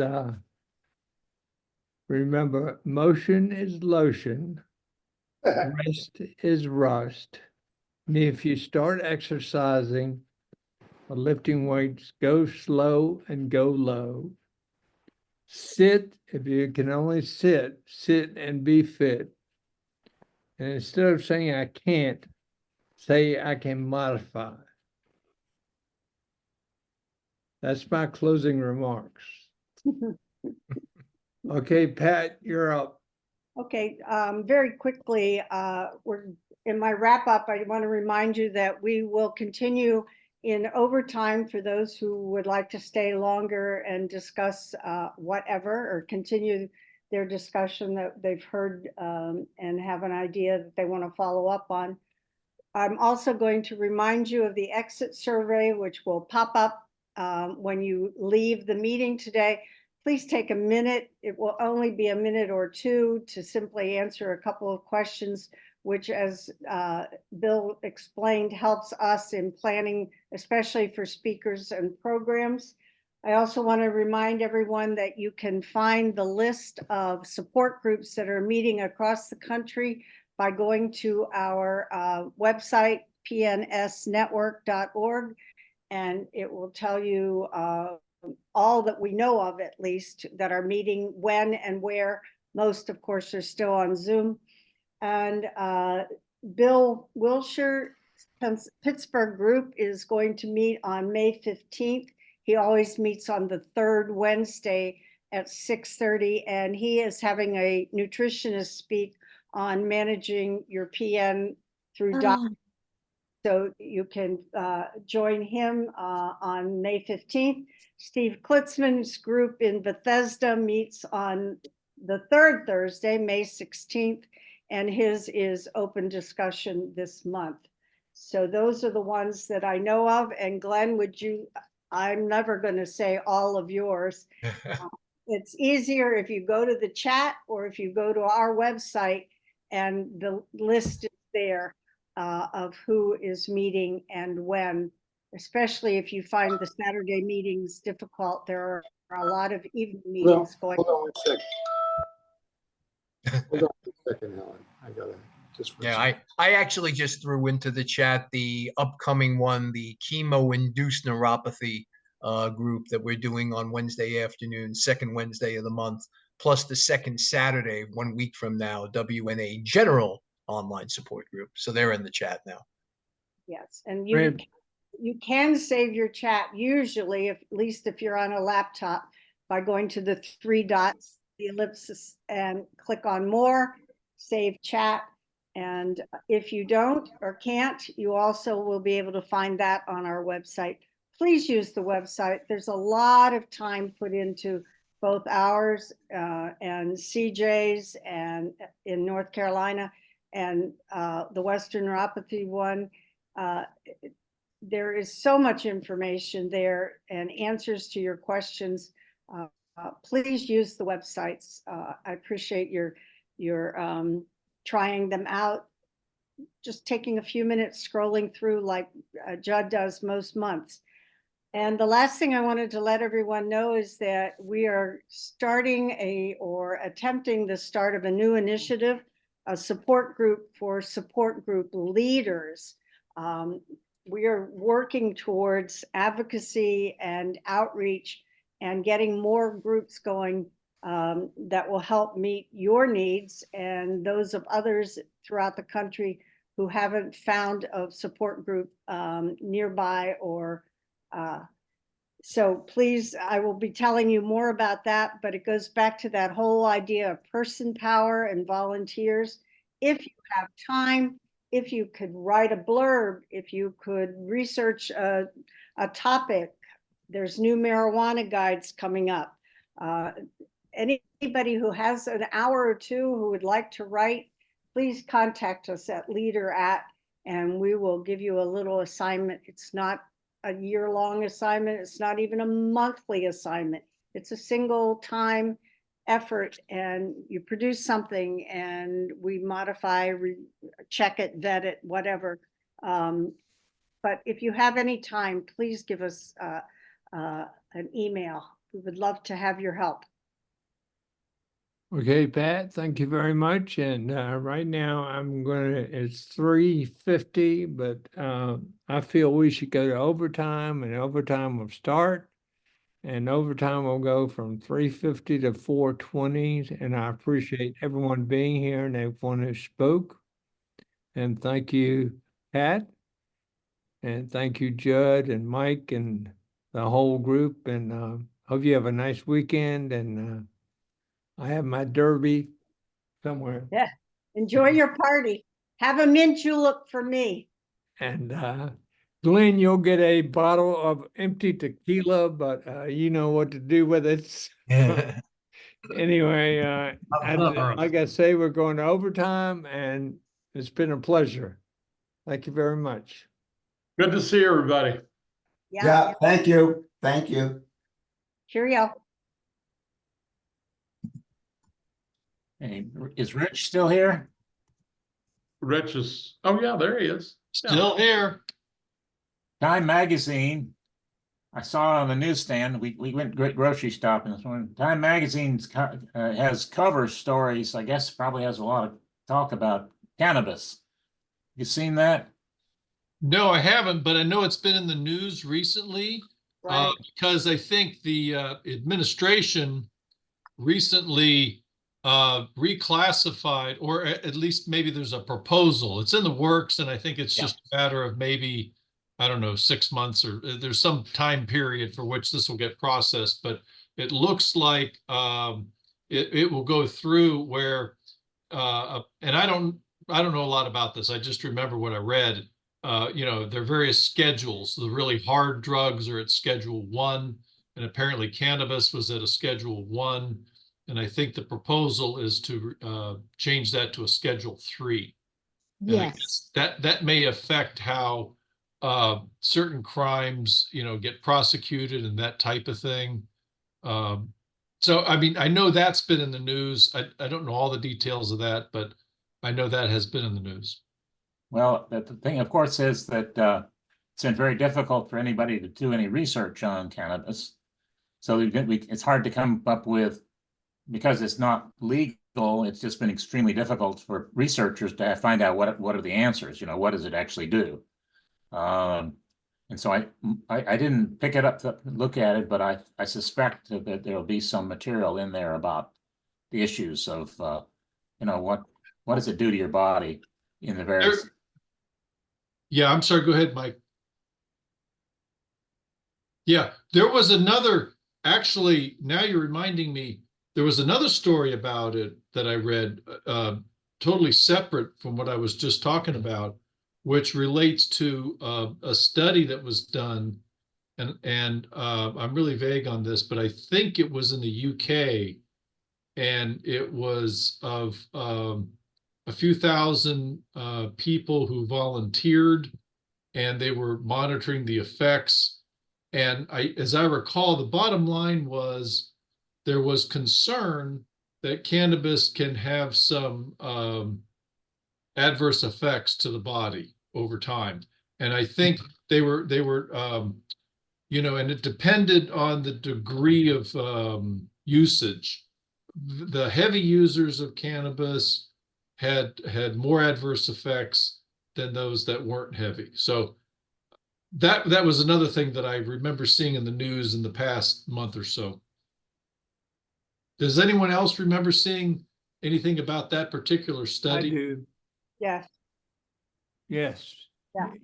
remember, motion is lotion, rest is rust. And if you start exercising or lifting weights, go slow and go low. Sit, if you can only sit and be fit. And instead of saying I can't, say I can modify. That's my closing remarks. Okay, Pat, you're up. Okay, very quickly, we're in my wrap up. I want to remind you that we will continue in overtime for those who would like to stay longer and discuss whatever, or continue their discussion that they've heard and have an idea that they want to follow up on. I'm also going to remind you of the exit survey, which will pop up when you leave the meeting today. Please take a minute. It will only be a minute or two to simply answer a couple of questions, which, as Bill explained, helps us in planning, especially for speakers and programs. I also want to remind everyone that you can find the list of support groups that are meeting across the country by going to our website, pnsnetwork.org, and it will tell you all that we know of, at least, that are meeting when and where. Most, of course, are still on Zoom. And Bill Wilshire, Pittsburgh group, is going to meet on May 15th. He always meets on the third Wednesday at 6:30, and he is having a nutritionist speak on managing your PN through diet. So you can join him on May 15th. Steve Klitzman's group in Bethesda meets on the third Thursday, May 16th, and his is open discussion this month. So those are the ones that I know of. And Glenn, would you, I'm never going to say all of yours. It's easier if you go to the chat or if you go to our website and the list is there of who is meeting and when, especially if you find the Saturday meetings difficult. There are a lot of evening Well, meetings going. hold on one second. Hold on one second, Helen. I gotta just. Yeah, I actually just threw into the chat the upcoming one, the chemo-induced neuropathy group that we're doing on Wednesday afternoon, second Wednesday of the month, plus the second Saturday, 1 week from now, WNA General Online Support Group. So they're in the chat now. Yes, and Great. you can save your chat usually, at least if you're on a laptop, by going to the 3 dots, the ellipsis, and click on more, save chat. And if you don't or can't, you also will be able to find that on our website. Please use the website. There's a lot of time put into both ours and CJ's and in North Carolina and the Western Neuropathy one. There is so much information there and answers to your questions. Please use the websites. I appreciate your trying them out, just taking a few minutes scrolling through like Judd does most months. And the last thing I wanted to let everyone know is that we are starting or attempting the start of a new initiative, a support group for support group leaders. We are working towards advocacy and outreach and getting more groups going that will help meet your needs and those of others throughout the country who haven't found a support group nearby or so please, I will be telling you more about that, but it goes back to that whole idea of person power and volunteers. If you have time, if you could write a blurb, if you could research a topic, there's new marijuana guides coming up. Anybody who has an hour or two who would like to write, please contact us at leader@, and we will give you a little assignment. It's not a year-long assignment. It's not even a monthly assignment. It's a single time effort, and you produce something and we modify, check it, vet it, whatever. But if you have any time, please give us an email. We would love to have your help. Okay, Pat, thank you very much. And right now it's 3:50, but I feel we should go to overtime, and overtime will start. And overtime will go from 3:50 to 4:20. And I appreciate everyone being here and everyone who spoke. And thank you, Pat. And thank you, Judd and Mike and the whole group. And hope you have a nice weekend. And I have my derby somewhere. Yeah, enjoy your party. Have a mint julep for me. And Glenn, you'll get a bottle of empty tequila, but you know what to do with it. Anyway, like I say, we're going to overtime, and it's been a pleasure. Thank you very much. Good to see everybody. Yeah, thank you. Thank you. Cheerio. Hey, is Rich still here? Rich is, oh yeah, there he is. Still here. Time Magazine. I saw it on the newsstand. We went grocery shopping this morning. Time Magazine has cover stories. I guess probably has a lot of talk about cannabis. You seen that? No, I haven't, but I know it's been in the news recently. Right. Because I think the administration recently reclassified, or at least maybe there's a proposal. It's in the works, and I think it's just a matter of maybe, I don't know, 6 months, or there's some time period for which this will get processed. But it looks like it will go through where, and I don't know a lot about this. I just remember what I read. there are various schedules. The really hard drugs are at Schedule 1, and apparently cannabis was at a Schedule 1. And I think the proposal is to change that to a Schedule 3. And I Yes. guess that may affect how certain crimes, get prosecuted and that type of thing. So, I mean, I know that's been in the news. I don't know all the details of that, but I know that has been in the news. Well, the thing, of course, is that it's been very difficult for anybody to do any research on cannabis. So it's hard to come up with, because it's not legal, it's just been extremely difficult for researchers to find out what are the answers, what does it actually do? And so I didn't pick it up to look at it, but I suspect that there'll be some material in there about the issues of, what does it do to your body in the various. Yeah, I'm sorry. Go ahead, Mike. Yeah, there was another, actually, now you're reminding me, there was another story about it that I read, totally separate from what I was just talking about, which relates to a study that was done. And I'm really vague on this, but I think it was in the UK, and it was of a few thousand people who volunteered, and they were monitoring the effects. And as I recall, the bottom line was there was concern that cannabis can have some adverse effects to the body over time. And I think they were and it depended on the degree of usage. The heavy users of cannabis had more adverse effects than those that weren't heavy. So that was another thing that I remember seeing in the news in the past month or so. Does anyone else remember seeing anything about that particular I study? do. Yes. Yes.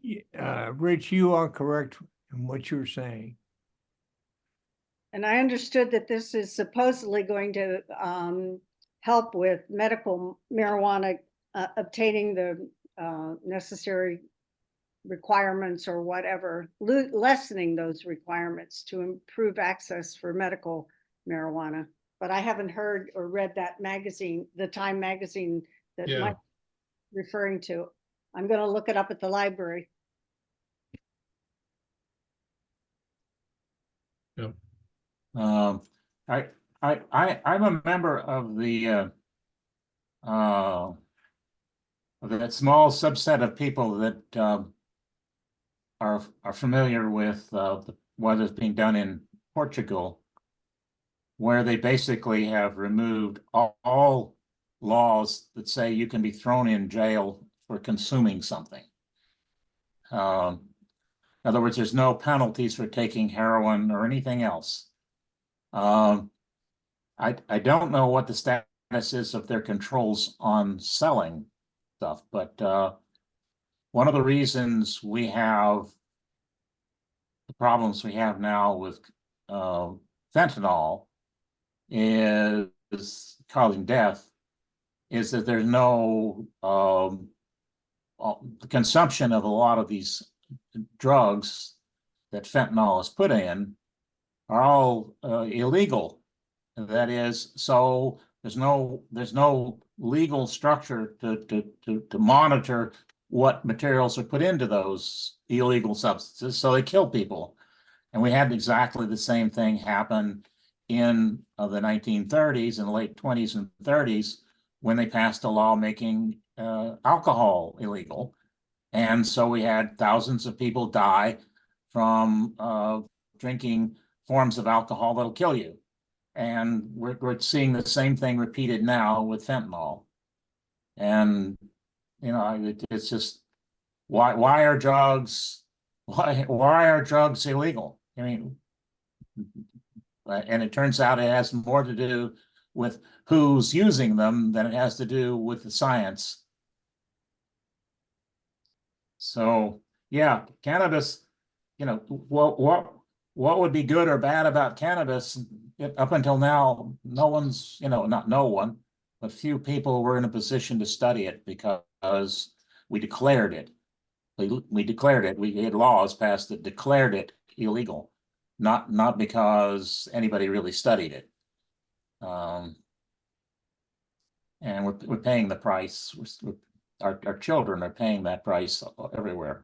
Yeah. Rich, you are correct in what you're saying. And I understood that this is supposedly going to help with medical marijuana, obtaining the necessary requirements or whatever, lessening those requirements to improve access for medical marijuana. But I haven't heard or read that magazine, the Time magazine that Yeah. Mike's referring to. I'm going to look it up at the library. Yep. I'm a member of that small subset of people that are familiar with what is being done in Portugal, where they basically have removed all laws that say you can be thrown in jail for consuming something. In other words, there's no penalties for taking heroin or anything else. I don't know what the status is of their controls on selling stuff, but one of the reasons we have the problems we have now with fentanyl is causing death is that there's no the consumption of a lot of these drugs that fentanyl is put in are all illegal. That is, so there's no legal structure to monitor what materials are put into those illegal substances, so they kill people. And we had exactly the same thing happen in the 1930s and late 20s and 30s when they passed a law making alcohol illegal. And so we had thousands of people die from drinking forms of alcohol that'll kill you. And we're seeing the same thing repeated now with fentanyl. And, it's just, why are drugs illegal? I mean, and it turns out it has more to do with who's using them than it has to do with the science. So, yeah, cannabis, what would be good or bad about cannabis? Up until now, no one's, not no one, but few people were in a position to study it because we declared it. We declared it, we had laws passed that declared it illegal, not because anybody really studied it. And we're paying the price. Our children are paying that price everywhere.